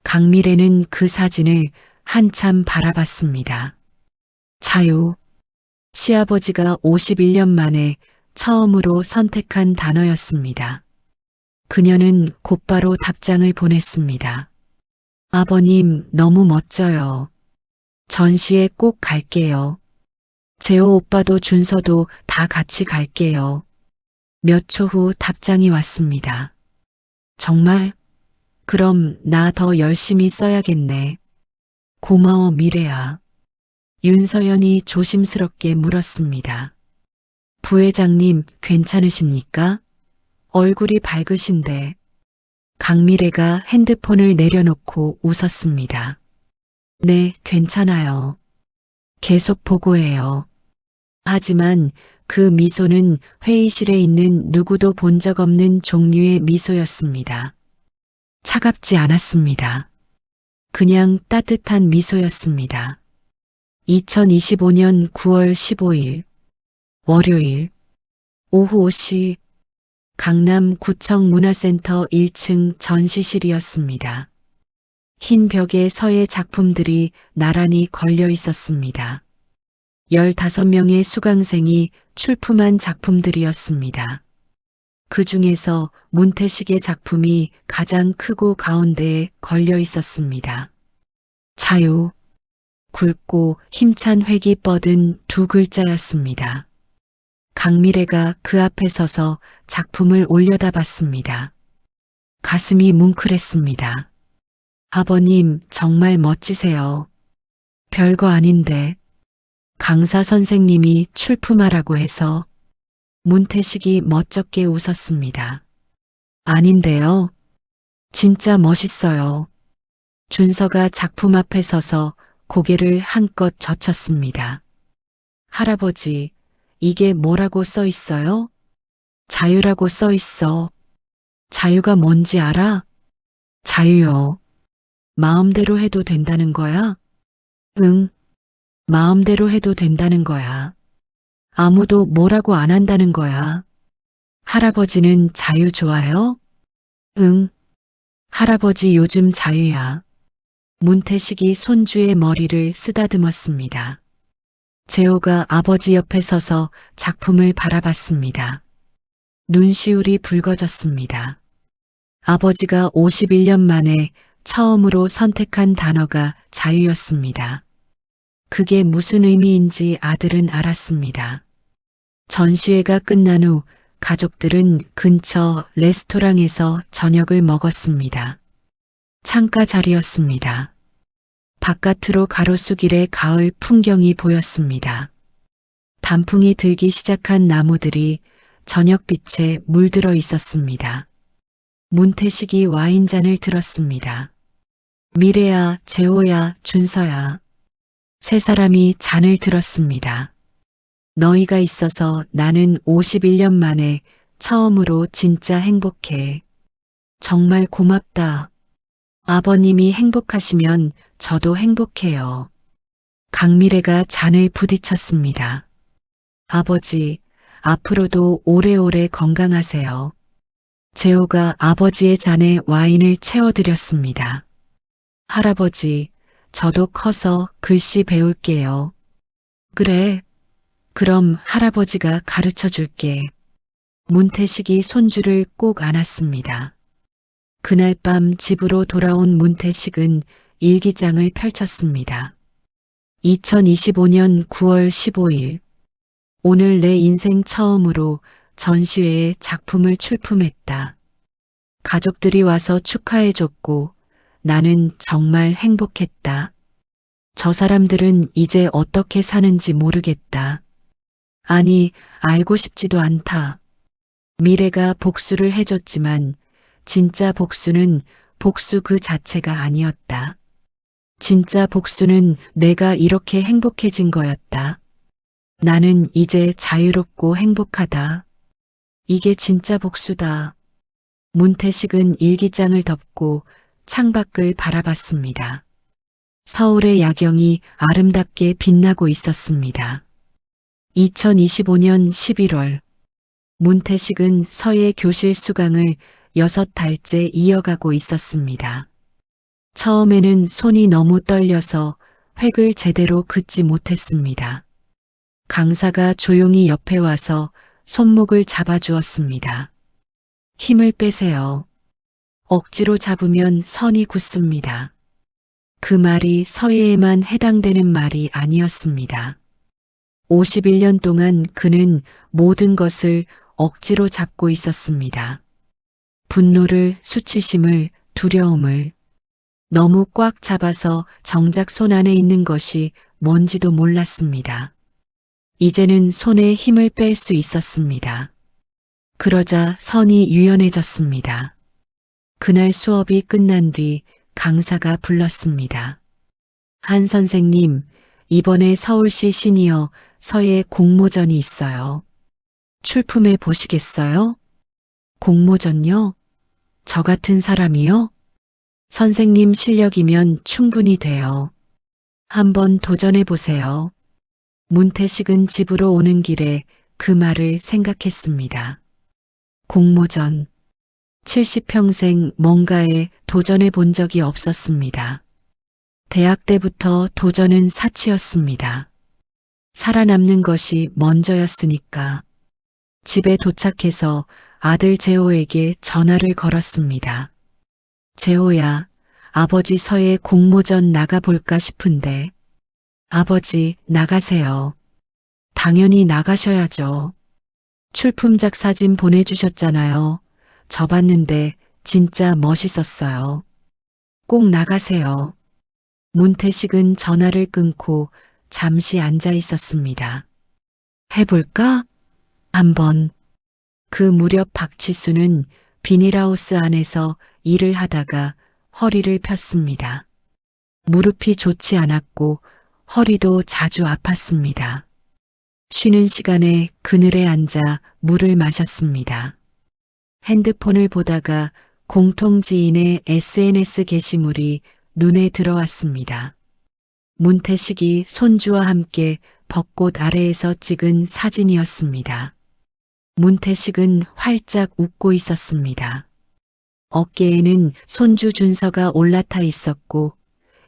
강미래는 그 사진을 한참 바라봤습니다. 자유. 시아버지가 51년 만에 처음으로 선택한 단어였습니다. 그녀는 곧바로 답장을 보냈습니다. 아버님, 너무 멋져요. 전시회 꼭 갈게요. 재호 오빠도 준서도 다 같이 갈게요. 몇 초 후 답장이 왔습니다. 정말? 그럼 나 더 열심히 써야겠네. 고마워 미래야. 윤서연이 조심스럽게 물었습니다. 부회장님 괜찮으십니까? 얼굴이 밝으신데. 강미래가 핸드폰을 내려놓고 웃었습니다. 네, 괜찮아요. 계속 보고해요. 하지만 그 미소는 회의실에 있는 누구도 본 적 없는 종류의 미소였습니다. 차갑지 않았습니다. 그냥 따뜻한 미소였습니다. 2025년 9월 15일 월요일 오후 5시 강남구청 문화센터 1층 전시실이었습니다. 흰 벽에 서예 작품들이 나란히 걸려 있었습니다. 15명의 수강생이 출품한 작품들이었습니다. 그 중에서 문태식의 작품이 가장 크고 가운데에 걸려 있었습니다. 자유, 굵고 힘찬 획이 뻗은 두 글자였습니다. 강미래가 그 앞에 서서 작품을 올려다봤습니다. 가슴이 뭉클했습니다. 아버님 정말 멋지세요. 별거 아닌데. 강사 선생님이 출품하라고 해서. 문태식이 멋쩍게 웃었습니다. 아닌데요. 진짜 멋있어요. 준서가 작품 앞에 서서 고개를 한껏 젖혔습니다. 할아버지, 이게 뭐라고 써 있어요? 자유라고 써 있어. 자유가 뭔지 알아? 자유요. 마음대로 해도 된다는 거야? 응. 마음대로 해도 된다는 거야. 아무도 뭐라고 안 한다는 거야. 할아버지는 자유 좋아요? 응. 할아버지 요즘 자유야. 문태식이 손주의 머리를 쓰다듬었습니다. 재호가 아버지 옆에 서서 작품을 바라봤습니다. 눈시울이 붉어졌습니다. 아버지가 51년 만에 처음으로 선택한 단어가 자유였습니다. 그게 무슨 의미인지 아들은 알았습니다. 전시회가 끝난 후 가족들은 근처 레스토랑에서 저녁을 먹었습니다. 창가 자리였습니다. 바깥으로 가로수길의 가을 풍경이 보였습니다. 단풍이 들기 시작한 나무들이 저녁빛에 물들어 있었습니다. 문태식이 와인잔을 들었습니다. 미래야, 재호야, 준서야. 세 사람이 잔을 들었습니다. 너희가 있어서 나는 51년 만에 처음으로 진짜 행복해. 정말 고맙다. 아버님이 행복하시면 저도 행복해요. 강미래가 잔을 부딪혔습니다. 아버지, 앞으로도 오래오래 건강하세요. 재호가 아버지의 잔에 와인을 채워드렸습니다. 할아버지, 저도 커서 글씨 배울게요. 그래. 그럼 할아버지가 가르쳐 줄게. 문태식이 손주를 꼭 안았습니다. 그날 밤 집으로 돌아온 문태식은 일기장을 펼쳤습니다. 2025년 9월 15일. 오늘 내 인생 처음으로 전시회에 작품을 출품했다. 가족들이 와서 축하해줬고 나는 정말 행복했다. 저 사람들은 이제 어떻게 사는지 모르겠다. 아니, 알고 싶지도 않다. 미래가 복수를 해줬지만 진짜 복수는 복수 그 자체가 아니었다. 진짜 복수는 내가 이렇게 행복해진 거였다. 나는 이제 자유롭고 행복하다. 이게 진짜 복수다. 문태식은 일기장을 덮고 창밖을 바라봤습니다. 서울의 야경이 아름답게 빛나고 있었습니다. 2025년 11월 문태식은 서예 교실 수강을 6달째 이어가고 있었습니다. 처음에는 손이 너무 떨려서 획을 제대로 긋지 못했습니다. 강사가 조용히 옆에 와서 손목을 잡아주었습니다. 힘을 빼세요. 억지로 잡으면 선이 굳습니다. 그 말이 서예에만 해당되는 말이 아니었습니다. 51년 동안 그는 모든 것을 억지로 잡고 있었습니다. 분노를, 수치심을, 두려움을 너무 꽉 잡아서 정작 손 안에 있는 것이 뭔지도 몰랐습니다. 이제는 손에 힘을 뺄 수 있었습니다. 그러자 선이 유연해졌습니다. 그날 수업이 끝난 뒤 강사가 불렀습니다. 한 선생님, 이번에 서울시 시니어 서예 공모전이 있어요. 출품해 보시겠어요? 공모전요? 저 같은 사람이요? 선생님 실력이면 충분히 돼요. 한번 도전해 보세요. 문태식은 집으로 오는 길에 그 말을 생각했습니다. 공모전. 70평생 뭔가에 도전해 본 적이 없었습니다. 대학 때부터 도전은 사치였습니다. 살아남는 것이 먼저였으니까. 집에 도착해서 아들 재호에게 전화를 걸었습니다. 재호야, 아버지 서예 공모전 나가볼까 싶은데. 아버지, 나가세요. 당연히 나가셔야죠. 출품작 사진 보내주셨잖아요. 저 봤는데 진짜 멋있었어요. 꼭 나가세요. 문태식은 전화를 끊고 잠시 앉아 있었습니다. 해볼까? 한번. 그 무렵 박치수는 비닐하우스 안에서 일을 하다가 허리를 폈습니다. 무릎이 좋지 않았고 허리도 자주 아팠습니다. 쉬는 시간에 그늘에 앉아 물을 마셨습니다. 핸드폰을 보다가 공통 지인의 SNS 게시물이 눈에 들어왔습니다. 문태식이 손주와 함께 벚꽃 아래에서 찍은 사진이었습니다. 문태식은 활짝 웃고 있었습니다. 어깨에는 손주 준서가 올라타 있었고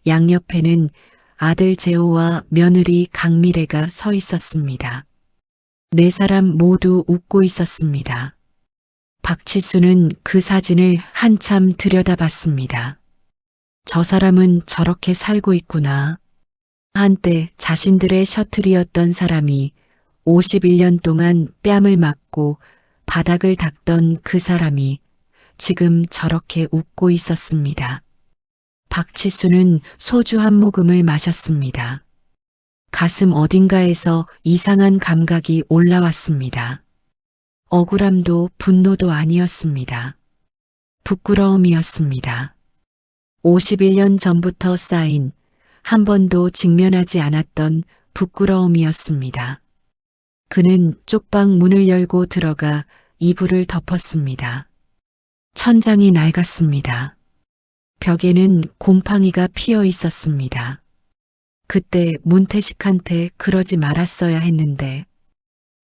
양옆에는 아들 재호와 며느리 강미래가 서 있었습니다. 네 사람 모두 웃고 있었습니다. 박치수는 그 사진을 한참 들여다봤습니다. 저 사람은 저렇게 살고 있구나. 한때 자신들의 셔틀이었던 사람이 51년 동안 뺨을 맞고 바닥을 닦던 그 사람이 지금 저렇게 웃고 있었습니다. 박치수는 소주 한 모금을 마셨습니다. 가슴 어딘가에서 이상한 감각이 올라왔습니다. 억울함도 분노도 아니었습니다. 부끄러움이었습니다. 51년 전부터 쌓인 한 번도 직면하지 않았던 부끄러움이었습니다. 그는 쪽방 문을 열고 들어가 이불을 덮었습니다. 천장이 낡았습니다. 벽에는 곰팡이가 피어 있었습니다. 그때 문태식한테 그러지 말았어야 했는데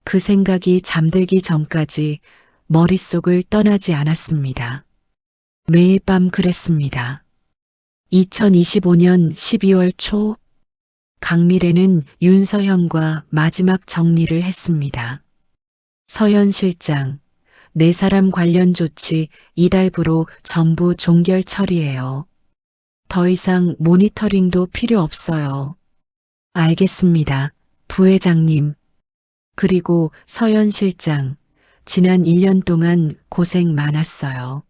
그 생각이 잠들기 전까지 머릿속을 떠나지 않았습니다. 매일 밤 그랬습니다. 2025년 12월 초 강미래는 윤서현과 마지막 정리를 했습니다. 서현 실장, 네 사람 관련 조치 이달부로 전부 종결 처리해요. 더 이상 모니터링도 필요 없어요. 알겠습니다, 부회장님. 그리고 서현 실장, 지난 1년 동안 고생 많았어요.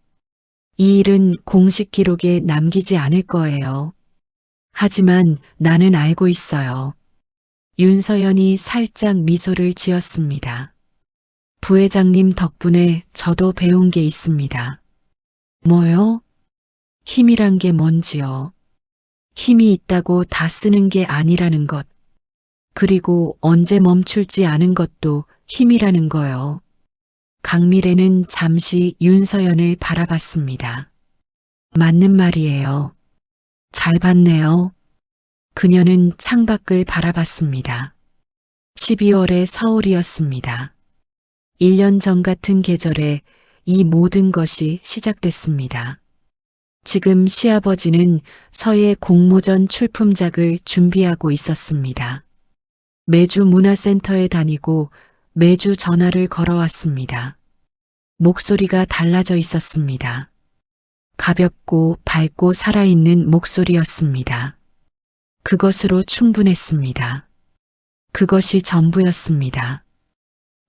이 일은 공식 기록에 남기지 않을 거예요. 하지만 나는 알고 있어요. 윤서현이 살짝 미소를 지었습니다. 부회장님 덕분에 저도 배운 게 있습니다. 뭐요? 힘이란 게 뭔지요? 힘이 있다고 다 쓰는 게 아니라는 것. 그리고 언제 멈출지 아는 것도 힘이라는 거요. 강미래는 잠시 윤서연을 바라봤습니다. 맞는 말이에요. 잘 봤네요. 그녀는 창밖을 바라봤습니다. 12월의 서울이었습니다. 1년 전 같은 계절에 이 모든 것이 시작됐습니다. 지금 시아버지는 서예 공모전 출품작을 준비하고 있었습니다. 매주 문화센터에 다니고 매주 전화를 걸어왔습니다. 목소리가 달라져 있었습니다. 가볍고 밝고 살아있는 목소리였습니다. 그것으로 충분했습니다. 그것이 전부였습니다.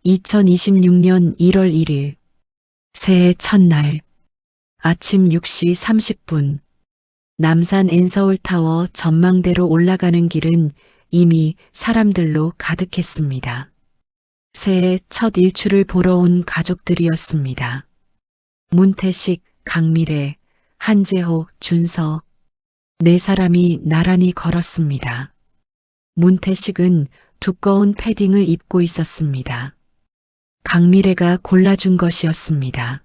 2026년 1월 1일, 새해 첫날, 아침 6시 30분, 남산 엔서울타워 전망대로 올라가는 길은 이미 사람들로 가득했습니다. 새해 첫 일출을 보러 온 가족들이었습니다. 문태식, 강미래, 한재호, 준서, 네 사람이 나란히 걸었습니다. 문태식은 두꺼운 패딩을 입고 있었습니다. 강미래가 골라준 것이었습니다.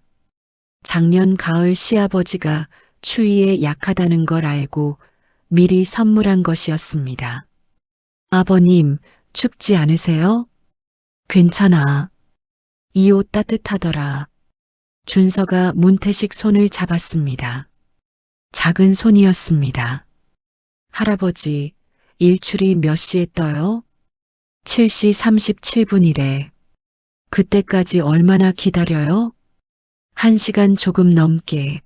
작년 가을 시아버지가 추위에 약하다는 걸 알고 미리 선물한 것이었습니다. 아버님, 춥지 않으세요? 괜찮아. 이 옷 따뜻하더라. 준서가 문태식 손을 잡았습니다. 작은 손이었습니다. 할아버지, 일출이 몇 시에 떠요? 7시 37분이래. 그때까지 얼마나 기다려요? 1시간 조금 넘게.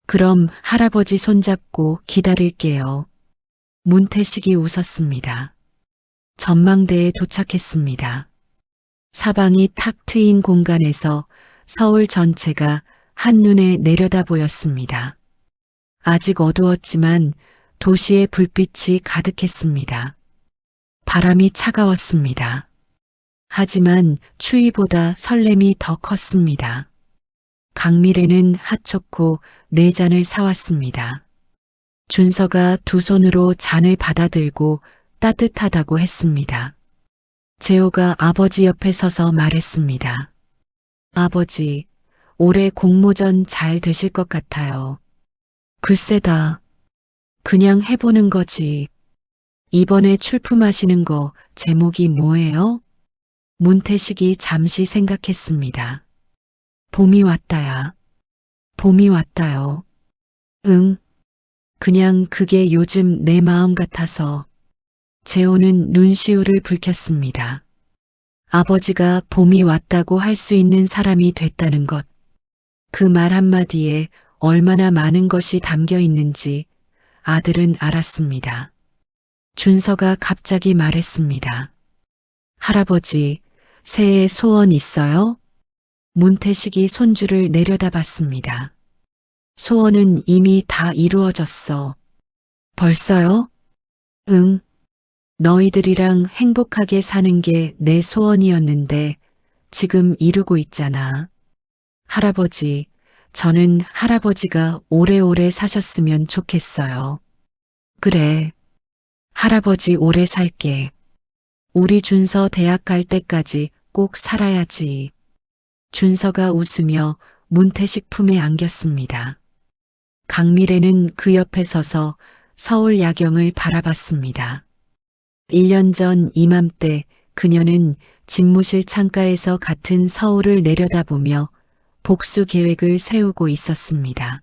그럼 할아버지 손잡고 기다릴게요. 문태식이 웃었습니다. 전망대에 도착했습니다. 사방이 탁 트인 공간에서 서울 전체가 한눈에 내려다 보였습니다. 아직 어두웠지만 도시의 불빛이 가득했습니다. 바람이 차가웠습니다. 하지만 추위보다 설렘이 더 컸습니다. 강미래는 핫초코 4잔을 사왔습니다. 준서가 두 손으로 잔을 받아들고 따뜻하다고 했습니다. 재호가 아버지 옆에 서서 말했습니다. 아버지, 올해 공모전 잘 되실 것 같아요. 글쎄다. 그냥 해보는 거지. 이번에 출품하시는 거 제목이 뭐예요? 문태식이 잠시 생각했습니다. 봄이 왔다야. 봄이 왔다요. 응. 그냥 그게 요즘 내 마음 같아서. 재호는 눈시울을 붉혔습니다. 아버지가 봄이 왔다고 할 수 있는 사람이 됐다는 것. 그 말 한마디에 얼마나 많은 것이 담겨 있는지 아들은 알았습니다. 준서가 갑자기 말했습니다. 할아버지, 새해 소원 있어요? 문태식이 손주를 내려다봤습니다. 소원은 이미 다 이루어졌어. 벌써요? 응. 너희들이랑 행복하게 사는 게 내 소원이었는데 지금 이루고 있잖아. 할아버지, 저는 할아버지가 오래오래 사셨으면 좋겠어요. 그래. 할아버지 오래 살게. 우리 준서 대학 갈 때까지 꼭 살아야지. 준서가 웃으며 문태식 품에 안겼습니다. 강미래는 그 옆에 서서 서울 야경을 바라봤습니다. 1년 전 이맘때 그녀는 집무실 창가에서 같은 서울을 내려다보며 복수 계획을 세우고 있었습니다.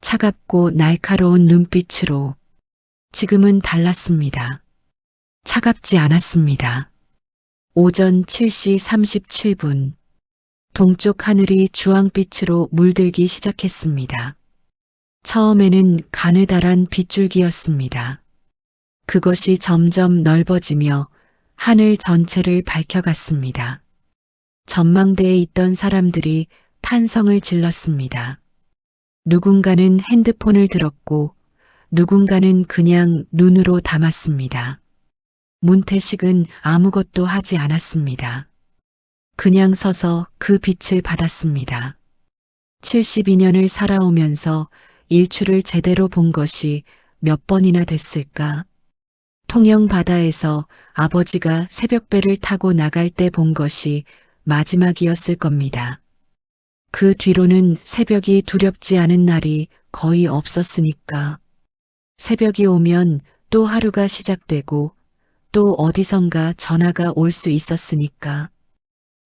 차갑고 날카로운 눈빛으로. 지금은 달랐습니다. 차갑지 않았습니다. 오전 7시 37분. 동쪽 하늘이 주황빛으로 물들기 시작했습니다. 처음에는 가느다란 빗줄기였습니다. 그것이 점점 넓어지며 하늘 전체를 밝혀갔습니다. 전망대에 있던 사람들이 탄성을 질렀습니다. 누군가는 핸드폰을 들었고 누군가는 그냥 눈으로 담았습니다. 문태식은 아무것도 하지 않았습니다. 그냥 서서 그 빛을 받았습니다. 72년을 살아오면서 일출을 제대로 본 것이 몇 번이나 됐을까? 통영 바다에서 아버지가 새벽배를 타고 나갈 때 본 것이 마지막이었을 겁니다. 그 뒤로는 새벽이 두렵지 않은 날이 거의 없었으니까. 새벽이 오면 또 하루가 시작되고 또 어디선가 전화가 올 수 있었으니까.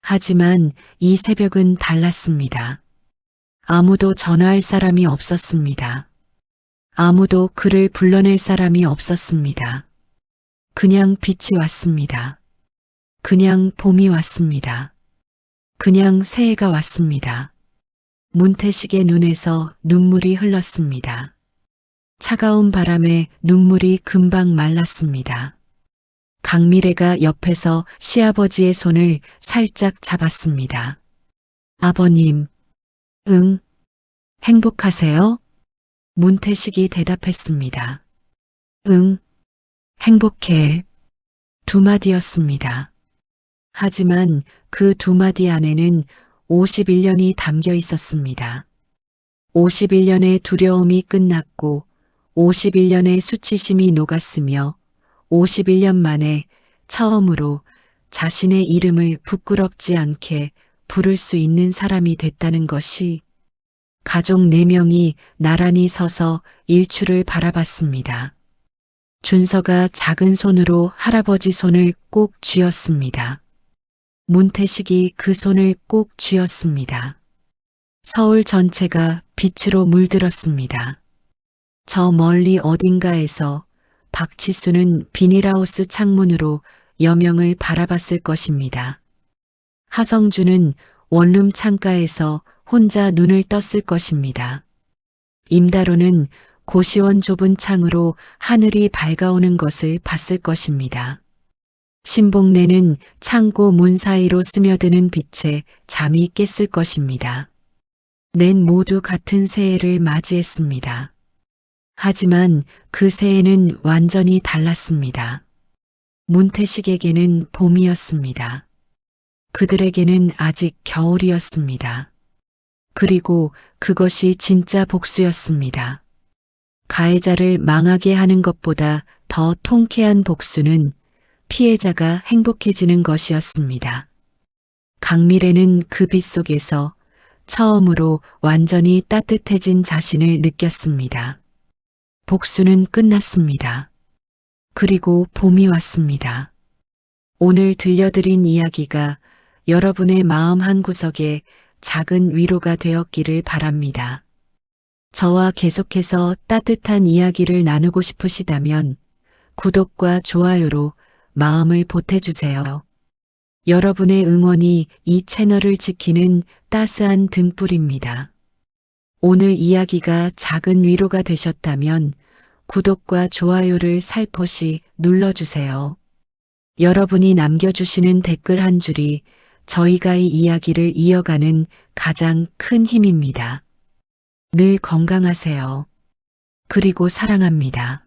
하지만 이 새벽은 달랐습니다. 아무도 전화할 사람이 없었습니다. 아무도 그를 불러낼 사람이 없었습니다. 그냥 빛이 왔습니다. 그냥 봄이 왔습니다. 그냥 새해가 왔습니다. 문태식의 눈에서 눈물이 흘렀습니다. 차가운 바람에 눈물이 금방 말랐습니다. 강미래가 옆에서 시아버지의 손을 살짝 잡았습니다. 아버님, 응, 행복하세요? 문태식이 대답했습니다. 응, 행복해. 두 마디였습니다. 하지만 그 두 마디 안에는 51년이 담겨 있었습니다. 51년의 두려움이 끝났고 51년의 수치심이 녹았으며 51년 만에 처음으로 자신의 이름을 부끄럽지 않게 부를 수 있는 사람이 됐다는 것이 가족 4명이 나란히 서서 일출을 바라봤습니다. 준서가 작은 손으로 할아버지 손을 꼭 쥐었습니다. 문태식이 그 손을 꼭 쥐었습니다. 서울 전체가 빛으로 물들었습니다. 저 멀리 어딘가에서 박치수는 비닐하우스 창문으로 여명을 바라봤을 것입니다. 하성주는 원룸 창가에서 혼자 눈을 떴을 것입니다. 임다로는 고시원 좁은 창으로 하늘이 밝아오는 것을 봤을 것입니다. 신복래는 창고 문 사이로 스며드는 빛에 잠이 깼을 것입니다. 넷 모두 같은 새해를 맞이했습니다. 하지만 그 새해는 완전히 달랐습니다. 문태식에게는 봄이었습니다. 그들에게는 아직 겨울이었습니다. 그리고 그것이 진짜 복수였습니다. 가해자를 망하게 하는 것보다 더 통쾌한 복수는 피해자가 행복해지는 것이었습니다. 강미래는 그 빛 속에서 처음으로 완전히 따뜻해진 자신을 느꼈습니다. 복수는 끝났습니다. 그리고 봄이 왔습니다. 오늘 들려드린 이야기가 여러분의 마음 한구석에 작은 위로가 되었기를 바랍니다. 저와 계속해서 따뜻한 이야기를 나누고 싶으시다면 구독과 좋아요로 마음을 보태주세요. 여러분의 응원이 이 채널을 지키는 따스한 등불입니다. 오늘 이야기가 작은 위로가 되셨다면 구독과 좋아요를 살포시 눌러주세요. 여러분이 남겨주시는 댓글 한 줄이 저희가 이 이야기를 이어가는 가장 큰 힘입니다. 늘 건강하세요. 그리고 사랑합니다.